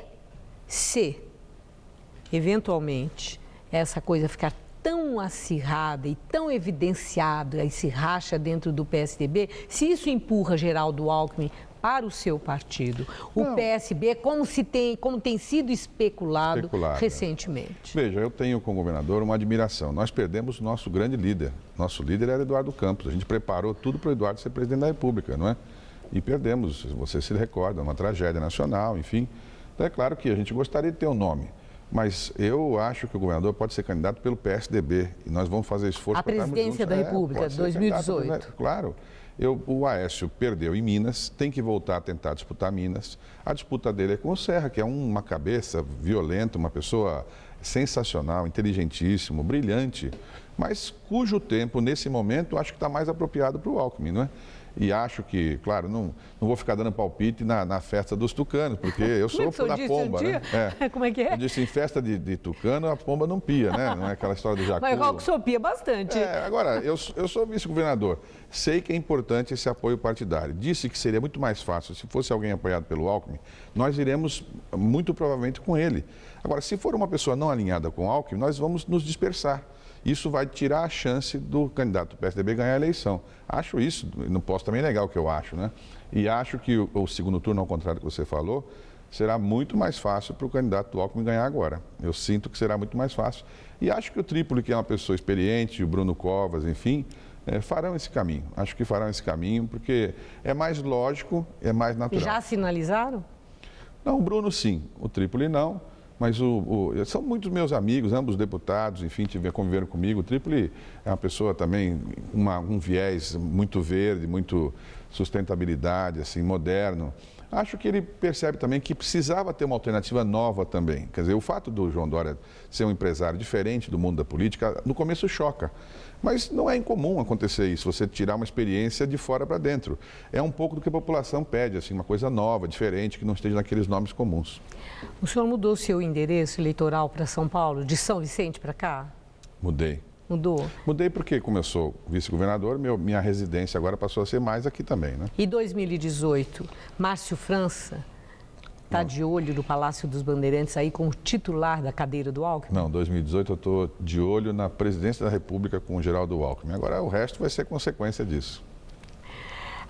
se, eventualmente, essa coisa ficar tão acirrada e tão evidenciada esse racha dentro do PSDB, se isso empurra Geraldo Alckmin para o seu partido. O PSB, como tem sido especulado recentemente. Veja, eu tenho como governador uma admiração. Nós perdemos o nosso grande líder. Nosso líder era Eduardo Campos. A gente preparou tudo para o Eduardo ser presidente da República, não é? E perdemos, você se recorda, uma tragédia nacional, enfim. Então é claro que a gente gostaria de ter um nome. Mas eu acho que o governador pode ser candidato pelo PSDB e nós vamos fazer esforço para estarmos juntos. A presidência da República, 2018. Claro. O Aécio perdeu em Minas, tem que voltar a tentar disputar Minas. A disputa dele é com o Serra, que é uma cabeça violenta, uma pessoa sensacional, inteligentíssimo, brilhante, mas cujo tempo, nesse momento, acho que está mais apropriado para o Alckmin, não é? E acho que, claro, não vou ficar dando palpite na festa dos tucanos, porque eu sou da pomba, né? Como é que é? Eu disse, em festa de tucano, a pomba não pia, né? Não é aquela história do jacu. Mas o senhor pia bastante. Agora, eu sou vice-governador. Sei que é importante esse apoio partidário. Disse que seria muito mais fácil se fosse alguém apoiado pelo Alckmin, nós iremos muito provavelmente com ele. Agora, se for uma pessoa não alinhada com o Alckmin, nós vamos nos dispersar. Isso vai tirar a chance do candidato do PSDB ganhar a eleição. Acho isso, não posso também negar o que eu acho, né? E acho que o segundo turno, ao contrário do que você falou, será muito mais fácil para o candidato do Alckmin ganhar agora. Eu sinto que será muito mais fácil. E acho que o Trípoli, que é uma pessoa experiente, o Bruno Covas, enfim, farão esse caminho. Acho que farão esse caminho porque é mais lógico, é mais natural. Já sinalizaram? Não, o Bruno sim, o Trípoli não. Mas são muitos meus amigos, ambos deputados, enfim, conviveram comigo. O Trípoli é uma pessoa também com um viés muito verde, muito sustentabilidade, assim, moderno. Acho que ele percebe também que precisava ter uma alternativa nova também. Quer dizer, o fato do João Dória ser um empresário diferente do mundo da política, no começo choca. Mas não é incomum acontecer isso, você tirar uma experiência de fora para dentro. É um pouco do que a população pede, assim, uma coisa nova, diferente, que não esteja naqueles nomes comuns. O senhor mudou seu endereço eleitoral para São Paulo, de São Vicente para cá? Mudei. Mudou? Mudei porque, como eu sou vice-governador, minha residência agora passou a ser mais aqui também, né? E 2018, Márcio França está de olho no Palácio dos Bandeirantes aí com o titular da cadeira do Alckmin? Não, 2018 eu estou de olho na presidência da República com o Geraldo Alckmin. Agora o resto vai ser consequência disso.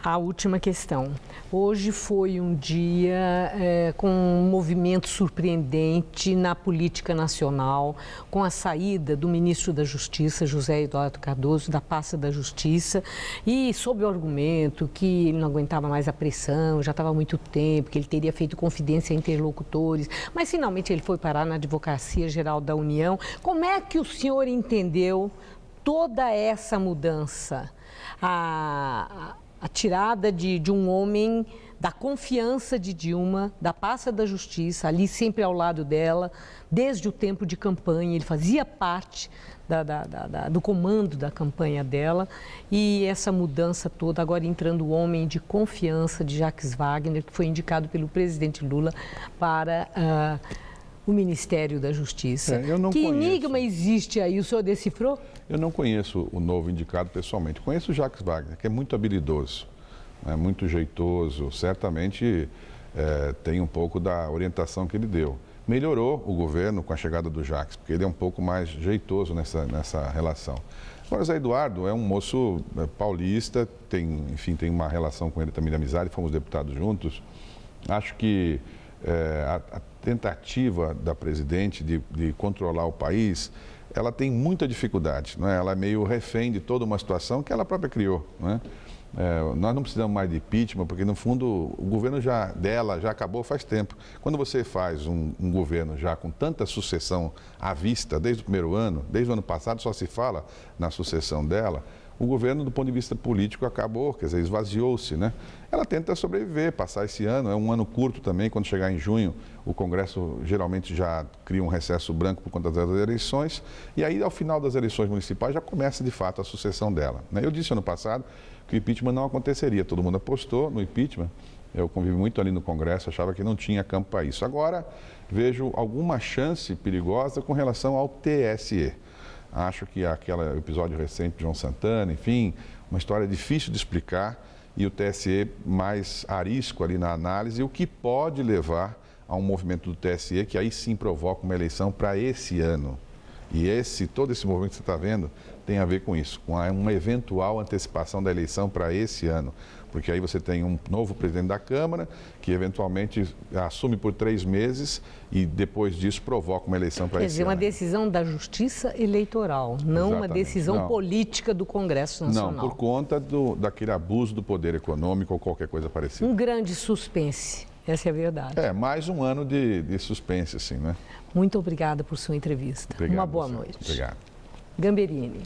A última questão. Hoje foi um dia com um movimento surpreendente na política nacional, com a saída do ministro da Justiça, José Eduardo Cardoso, da pasta da Justiça, e sob o argumento que ele não aguentava mais a pressão, já estava há muito tempo, que ele teria feito confidência a interlocutores, mas finalmente ele foi parar na Advocacia Geral da União. Como é que o senhor entendeu toda essa mudança? A tirada de um homem da confiança de Dilma, da pasta da Justiça, ali sempre ao lado dela, desde o tempo de campanha, ele fazia parte do comando da campanha dela, e essa mudança toda, agora entrando o homem de confiança de Jacques Wagner, que foi indicado pelo presidente Lula para o Ministério da Justiça. Eu não que conheço. enigma existe aí? O senhor decifrou? Eu não conheço o novo indicado pessoalmente. Conheço o Jacques Wagner, que é muito habilidoso, muito jeitoso. Certamente tem um pouco da orientação que ele deu. Melhorou o governo com a chegada do Jacques, porque ele é um pouco mais jeitoso nessa relação. Agora, o Zé Eduardo é um moço paulista, tem uma relação com ele também de amizade, fomos deputados juntos. Acho que a tentativa da presidente de controlar o país, ela tem muita dificuldade, não é? Ela é meio refém de toda uma situação que ela própria criou, não é? Nós não precisamos mais de impeachment, porque no fundo o governo dela já acabou faz tempo. Quando você faz um governo já com tanta sucessão à vista, desde o primeiro ano, desde o ano passado só se fala na sucessão dela, o governo do ponto de vista político acabou, quer dizer, esvaziou-se, né? Ela tenta sobreviver, passar esse ano, é um ano curto também, quando chegar em junho, o Congresso geralmente já cria um recesso branco por conta das eleições, e aí ao final das eleições municipais já começa de fato a sucessão dela, né? Eu disse ano passado que o impeachment não aconteceria, todo mundo apostou no impeachment, eu convivi muito ali no Congresso, achava que não tinha campo para isso. Agora vejo alguma chance perigosa com relação ao TSE. Acho que aquele episódio recente de João Santana, enfim, uma história difícil de explicar e o TSE mais arisco ali na análise, o que pode levar a um movimento do TSE que aí sim provoca uma eleição para esse ano. E todo esse movimento que você está vendo tem a ver com isso, com uma eventual antecipação da eleição para esse ano. Porque aí você tem um novo presidente da Câmara, que eventualmente assume por 3 meses e depois disso provoca uma eleição para esse ano. Quer dizer, uma decisão da Justiça Eleitoral, não uma decisão política do Congresso Nacional. Não, por conta daquele abuso do poder econômico ou qualquer coisa parecida. Um grande suspense, essa é a verdade. Mais um ano de suspense, assim, né? Muito obrigada por sua entrevista. Obrigado, uma boa noite. Obrigado. Gamberini.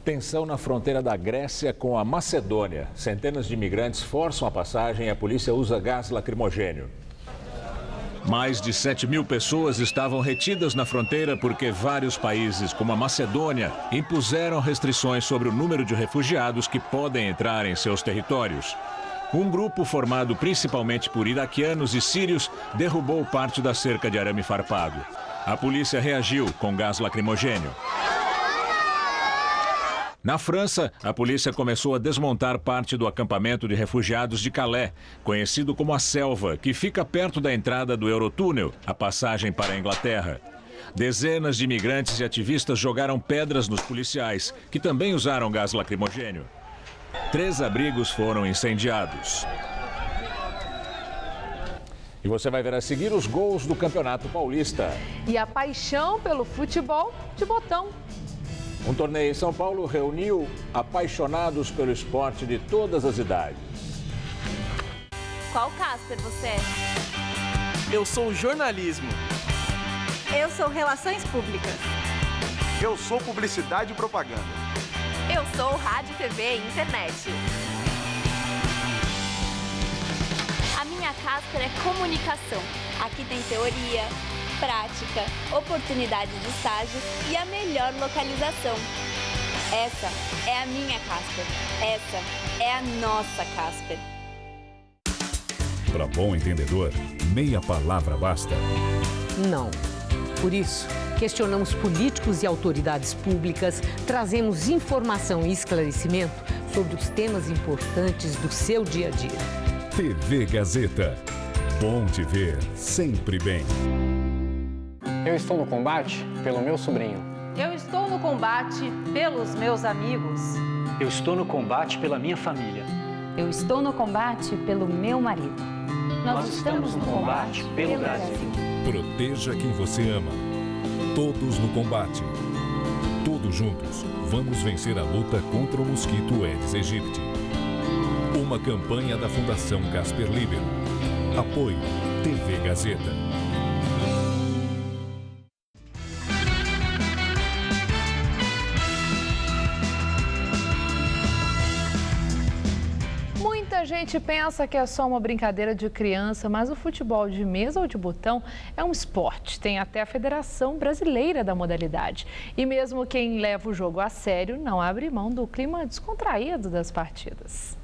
Tensão na fronteira da Grécia com a Macedônia. Centenas de imigrantes forçam a passagem e a polícia usa gás lacrimogênio. Mais de 7.000 pessoas estavam retidas na fronteira porque vários países, como a Macedônia, impuseram restrições sobre o número de refugiados que podem entrar em seus territórios. Um grupo formado principalmente por iraquianos e sírios derrubou parte da cerca de arame farpado. A polícia reagiu com gás lacrimogênio. Na França, a polícia começou a desmontar parte do acampamento de refugiados de Calais, conhecido como a Selva, que fica perto da entrada do Eurotúnel, a passagem para a Inglaterra. Dezenas de imigrantes e ativistas jogaram pedras nos policiais, que também usaram gás lacrimogênio. 3 abrigos foram incendiados. E você vai ver a seguir os gols do Campeonato Paulista. E a paixão pelo futebol de botão. Um torneio em São Paulo reuniu apaixonados pelo esporte de todas as idades. Qual Casper você é? Eu sou jornalismo. Eu sou relações públicas. Eu sou publicidade e propaganda. Eu sou rádio, TV e internet. A minha Casper é comunicação. Aqui tem teoria, prática, oportunidades de estágio e a melhor localização. Essa é a minha Casper. Essa é a nossa Casper. Para bom entendedor, meia palavra basta. Não. Por isso, questionamos políticos e autoridades públicas, trazemos informação e esclarecimento sobre os temas importantes do seu dia a dia. TV Gazeta. Bom te ver sempre bem. Eu estou no combate pelo meu sobrinho. Eu estou no combate pelos meus amigos. Eu estou no combate pela minha família. Eu estou no combate pelo meu marido. Nós estamos no combate pelo Brasil. Proteja quem você ama. Todos no combate. Todos juntos, vamos vencer a luta contra o mosquito Aedes aegypti. Uma campanha da Fundação Casper Libero. Apoio TV Gazeta. Muita gente pensa que é só uma brincadeira de criança, mas o futebol de mesa ou de botão é um esporte. Tem até a Federação Brasileira da modalidade. E mesmo quem leva o jogo a sério não abre mão do clima descontraído das partidas.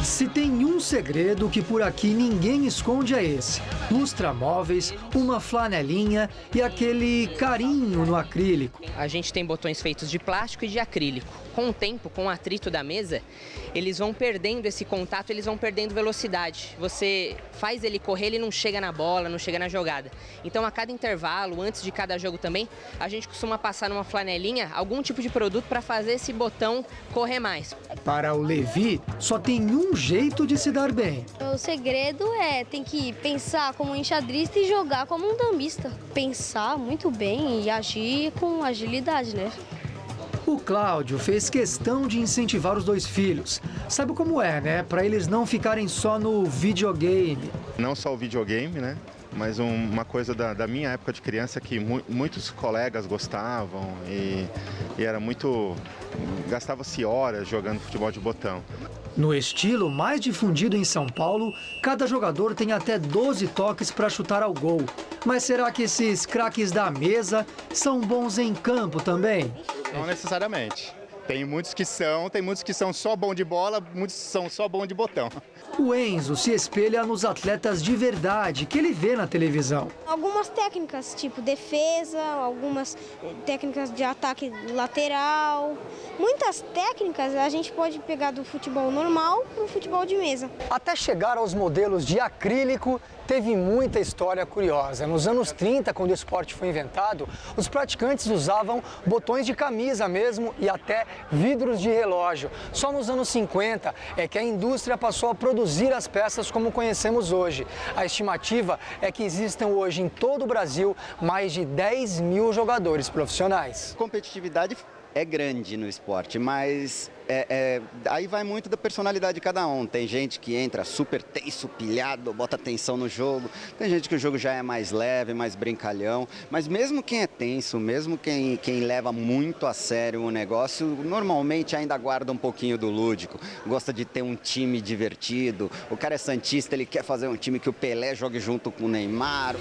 Se tem um segredo que por aqui ninguém esconde é esse. Lustramóveis, uma flanelinha e aquele carinho no acrílico. A gente tem botões feitos de plástico e de acrílico. Com o tempo, com o atrito da mesa, eles vão perdendo esse contato, eles vão perdendo velocidade. Você faz ele correr, ele não chega na bola, não chega na jogada. Então, a cada intervalo, antes de cada jogo também, a gente costuma passar numa flanelinha algum tipo de produto para fazer esse botão correr mais. Para o Levi, só tem um jeito de se dar bem. O segredo tem que pensar como um enxadrista e jogar como um dambista. Pensar muito bem e agir com agilidade, né? O Cláudio fez questão de incentivar os dois filhos. Sabe como é, né? Para eles não ficarem só no videogame. Não só o videogame, né? Mas uma coisa da minha época de criança que muitos colegas gostavam e era muito... Gastava-se horas jogando futebol de botão. No estilo mais difundido em São Paulo, cada jogador tem até 12 toques para chutar ao gol. Mas será que esses craques da mesa são bons em campo também? Não necessariamente. Tem muitos que são só bom de bola, muitos são só bom de botão. O Enzo se espelha nos atletas de verdade que ele vê na televisão. Algumas técnicas, tipo defesa, algumas técnicas de ataque lateral. Muitas técnicas a gente pode pegar do futebol normal para o futebol de mesa. Até chegar aos modelos de acrílico, teve muita história curiosa. Nos anos 30, quando o esporte foi inventado, os praticantes usavam botões de camisa mesmo e até vidros de relógio. Só nos anos 50 é que a indústria passou a produzir as peças como conhecemos hoje. A estimativa é que existam hoje em todo o Brasil mais de 10 mil jogadores profissionais. Competitividade é grande no esporte, mas aí vai muito da personalidade de cada um. Tem gente que entra super tenso, pilhado, bota atenção no jogo. Tem gente que o jogo já é mais leve, mais brincalhão. Mas mesmo quem é tenso, mesmo quem leva muito a sério o negócio, normalmente ainda guarda um pouquinho do lúdico. Gosta de ter um time divertido. O cara é santista, ele quer fazer um time que o Pelé jogue junto com o Neymar.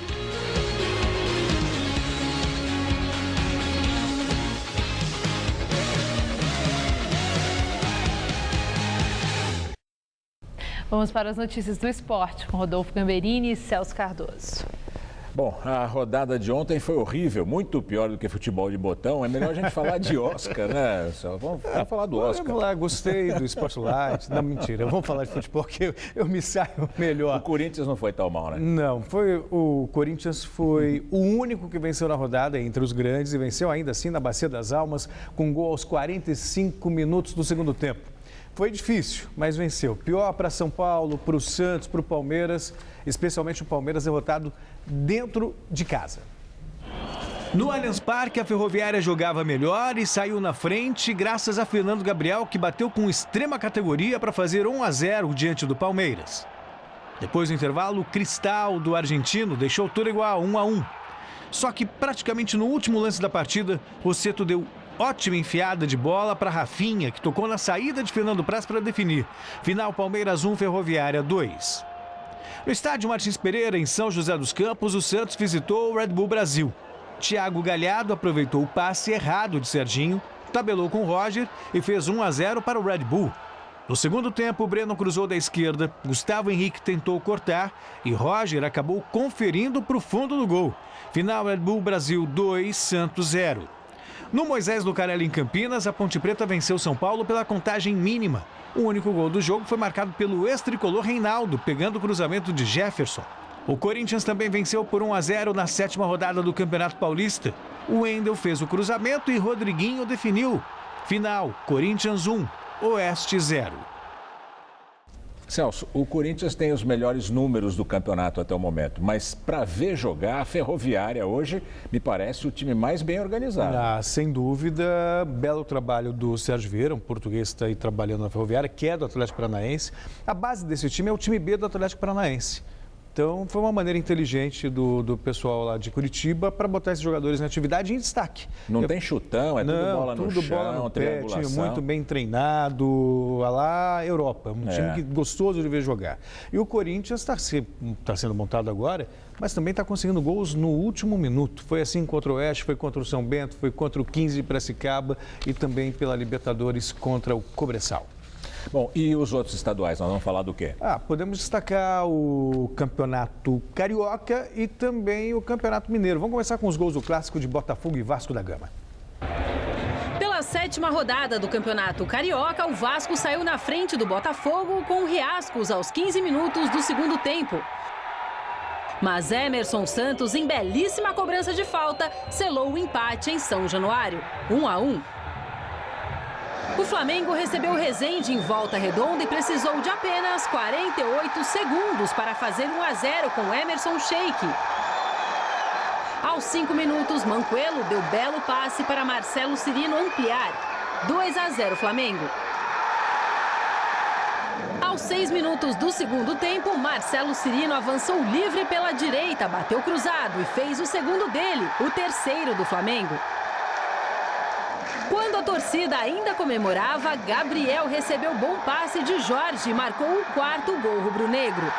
Vamos para as notícias do esporte com Rodolfo Gamberini e Celso Cardoso. Bom, a rodada de ontem foi horrível, muito pior do que futebol de botão. É melhor a gente falar de Oscar, né? Vamos falar do Oscar. Vamos lá, gostei do Spotlight. Não, mentira, vamos falar de futebol porque eu me saio melhor. O Corinthians não foi tão mal, né? Não, o Corinthians foi o único que venceu na rodada entre os grandes e venceu ainda assim na Bacia das Almas com gol aos 45 minutos do segundo tempo. Foi difícil, mas venceu. Pior para São Paulo, para o Santos, para o Palmeiras, especialmente o Palmeiras derrotado dentro de casa. No Allianz Parque, a Ferroviária jogava melhor e saiu na frente graças a Fernando Gabriel, que bateu com extrema categoria para fazer 1-0 diante do Palmeiras. Depois do intervalo, o Cristal do argentino deixou tudo igual, 1-1. Só que praticamente no último lance da partida, o Seto deu ótima enfiada de bola para Rafinha, que tocou na saída de Fernando Praz para definir. Final Palmeiras 1, Ferroviária 2. No estádio Martins Pereira, em São José dos Campos, o Santos visitou o Red Bull Brasil. Thiago Galhardo aproveitou o passe errado de Serginho, tabelou com Roger e fez 1-0 para o Red Bull. No segundo tempo, o Breno cruzou da esquerda, Gustavo Henrique tentou cortar e Roger acabou conferindo para o fundo do gol. Final Red Bull Brasil 2, Santos 0. No Moisés Lucarelli, em Campinas, a Ponte Preta venceu São Paulo pela contagem mínima. O único gol do jogo foi marcado pelo ex-tricolor Reinaldo, pegando o cruzamento de Jefferson. O Corinthians também venceu por 1-0 na 7ª rodada do Campeonato Paulista. O Wendel fez o cruzamento e Rodriguinho definiu. Final, Corinthians 1, Oeste 0. Celso, o Corinthians tem os melhores números do campeonato até o momento, mas para ver jogar, a Ferroviária hoje me parece o time mais bem organizado. Sem dúvida, belo trabalho do Sérgio Vieira, um português que está aí trabalhando na Ferroviária, que é do Atlético Paranaense. A base desse time é o time B do Atlético Paranaense. Então, foi uma maneira inteligente do pessoal lá de Curitiba para botar esses jogadores na atividade em destaque. Não tem chutão, é tudo bola no chão, bola no pé, time triangulação. muito bem treinado, lá Europa, um time gostoso de ver jogar. E o Corinthians está sendo montado agora, mas também está conseguindo gols no último minuto. Foi assim contra o Oeste, foi contra o São Bento, foi contra o 15 de Piracicaba e também pela Libertadores contra o Cobressal. Bom, e os outros estaduais, nós vamos falar do quê? Podemos destacar o Campeonato Carioca e também o Campeonato Mineiro. Vamos começar com os gols do clássico de Botafogo e Vasco da Gama. Pela 7ª rodada do Campeonato Carioca, o Vasco saiu na frente do Botafogo com riascos aos 15 minutos do segundo tempo. Mas Emerson Santos, em belíssima cobrança de falta, selou o empate em São Januário, 1-1. O Flamengo recebeu o Resende em Volta Redonda e precisou de apenas 48 segundos para fazer 1-0 com Emerson Sheik. Aos 5 minutos, Manquello deu belo passe para Marcelo Cirino ampliar. 2-0 Flamengo. Aos 6 minutos do segundo tempo, Marcelo Cirino avançou livre pela direita, bateu cruzado e fez o segundo dele, o terceiro do Flamengo. Quando a torcida ainda comemorava, Gabriel recebeu bom passe de Jorge e marcou o 4º gol rubro-negro.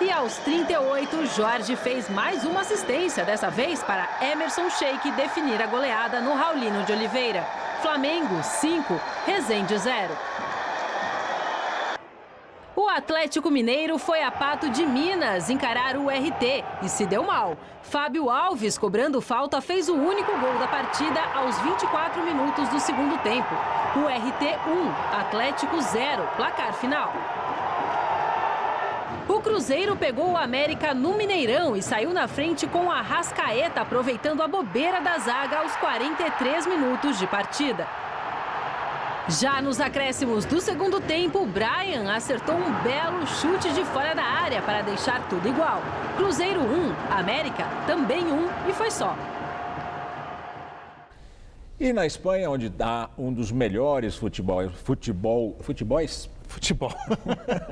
E aos 38, Jorge fez mais uma assistência, dessa vez para Emerson Sheik definir a goleada no Raulino de Oliveira. Flamengo 5, Resende 0. O Atlético Mineiro foi a Pato de Minas encarar o RT e se deu mal. Fábio Alves, cobrando falta, fez o único gol da partida aos 24 minutos do segundo tempo. O RT 1, Atlético 0, placar final. O Cruzeiro pegou o América no Mineirão e saiu na frente com a Arrascaeta, aproveitando a bobeira da zaga aos 43 minutos de partida. Já nos acréscimos do segundo tempo, Brian acertou um belo chute de fora da área para deixar tudo igual. Cruzeiro 1, América também 1 e foi só. E na Espanha, onde dá um dos melhores futebol.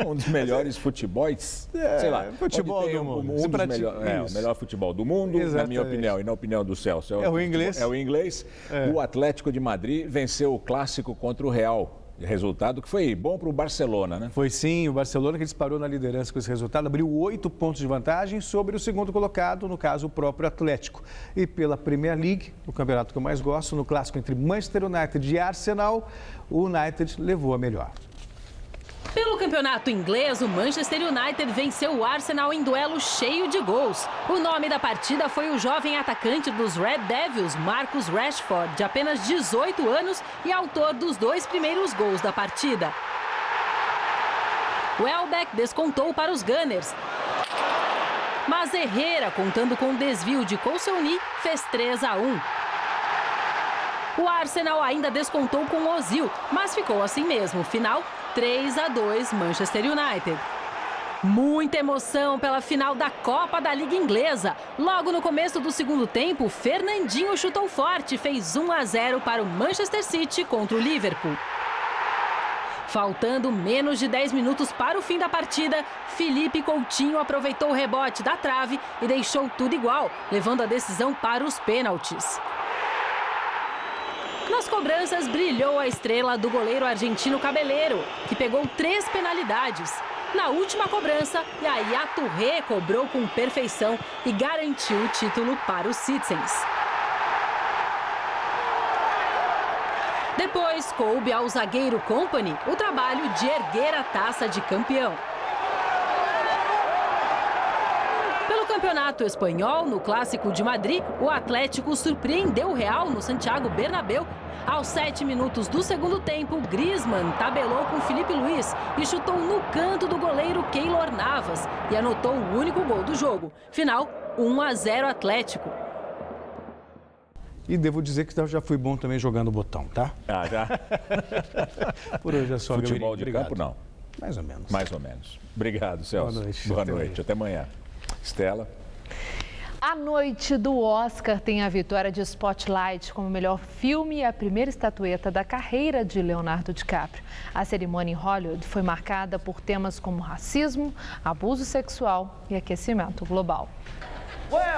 Um dos melhores futebols, sei lá. Futebol do mundo. O melhor futebol do mundo, exatamente. Na minha opinião e na opinião do Celso. É o inglês. É o inglês. O Atlético de Madrid venceu o clássico contra o Real. Resultado que foi bom para o Barcelona, né? Foi sim, o Barcelona que disparou na liderança com esse resultado, abriu 8 pontos de vantagem sobre o segundo colocado, no caso o próprio Atlético. E pela Premier League, o campeonato que eu mais gosto, no clássico entre Manchester United e Arsenal, o United levou a melhor. Pelo campeonato inglês, o Manchester United venceu o Arsenal em duelo cheio de gols. O nome da partida foi o jovem atacante dos Red Devils, Marcus Rashford, de apenas 18 anos e autor dos 2 primeiros gols da partida. Welbeck descontou para os Gunners. Mas Herrera, contando com o desvio de Koscielny, fez 3-1. O Arsenal ainda descontou com Ozil, mas ficou assim mesmo. Final 3-2 Manchester United. Muita emoção pela final da Copa da Liga Inglesa. Logo no começo do segundo tempo, Fernandinho chutou forte e fez 1-0 para o Manchester City contra o Liverpool. Faltando menos de 10 minutos para o fim da partida, Felipe Coutinho aproveitou o rebote da trave e deixou tudo igual, levando a decisão para os pênaltis. Nas cobranças, brilhou a estrela do goleiro argentino Cabeleiro, que pegou 3 penalidades. Na última cobrança, Yaya Touré cobrou com perfeição e garantiu o título para os Citizens. Depois, coube ao zagueiro Kompany o trabalho de erguer a taça de campeão. Pelo Campeonato Espanhol, no Clássico de Madrid, o Atlético surpreendeu o Real no Santiago Bernabéu. Aos 7 minutos do segundo tempo, Griezmann tabelou com Filipe Luís e chutou no canto do goleiro Keylor Navas e anotou o único gol do jogo. Final, 1-0 Atlético. E devo dizer que já fui bom também jogando o botão, tá? Ah, já? Por hoje é só. Futebol de campo, não. Mais ou menos. Mais ou menos. Obrigado, Celso. Boa noite. Boa noite. Até amanhã. Estela. A noite do Oscar tem a vitória de Spotlight como melhor filme e a primeira estatueta da carreira de Leonardo DiCaprio. A cerimônia em Hollywood foi marcada por temas como racismo, abuso sexual e aquecimento global.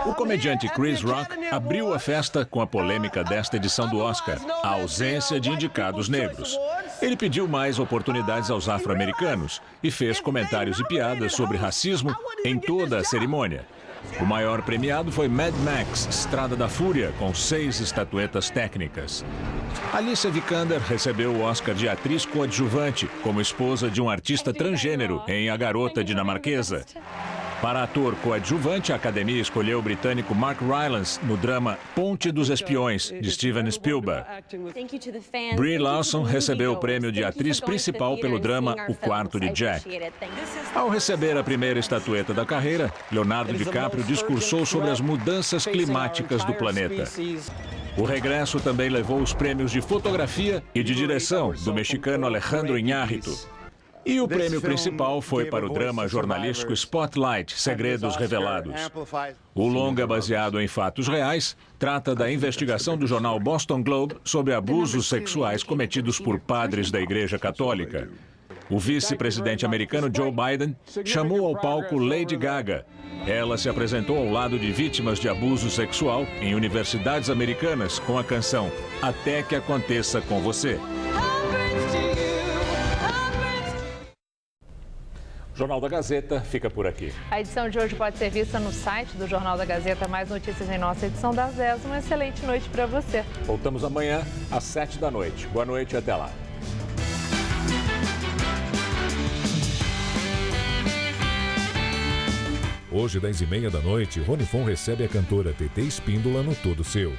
O comediante Chris Rock abriu a festa com a polêmica desta edição do Oscar, a ausência de indicados negros. Ele pediu mais oportunidades aos afro-americanos e fez comentários e piadas sobre racismo em toda a cerimônia. O maior premiado foi Mad Max, Estrada da Fúria, com 6 estatuetas técnicas. Alicia Vikander recebeu o Oscar de atriz coadjuvante, como esposa de um artista transgênero em A Garota Dinamarquesa. Para ator coadjuvante, a Academia escolheu o britânico Mark Rylance no drama Ponte dos Espiões, de Steven Spielberg. Brie Larson recebeu o prêmio de atriz principal pelo drama O Quarto de Jack. Ao receber a primeira estatueta da carreira, Leonardo DiCaprio discursou sobre as mudanças climáticas do planeta. O regresso também levou os prêmios de fotografia e de direção do mexicano Alejandro Iñárritu. E o prêmio principal foi para o drama jornalístico Spotlight, Segredos Revelados. O longa, baseado em fatos reais, trata da investigação do jornal Boston Globe sobre abusos sexuais cometidos por padres da Igreja Católica. O vice-presidente americano Joe Biden chamou ao palco Lady Gaga. Ela se apresentou ao lado de vítimas de abuso sexual em universidades americanas com a canção Até que Aconteça com Você. O Jornal da Gazeta fica por aqui. A edição de hoje pode ser vista no site do Jornal da Gazeta. Mais notícias em nossa edição das 10. Uma excelente noite para você. Voltamos amanhã às 7 da noite. Boa noite e até lá. Hoje, 10h30 da noite, Rony Fon recebe a cantora TT Espíndola no Todo Seu.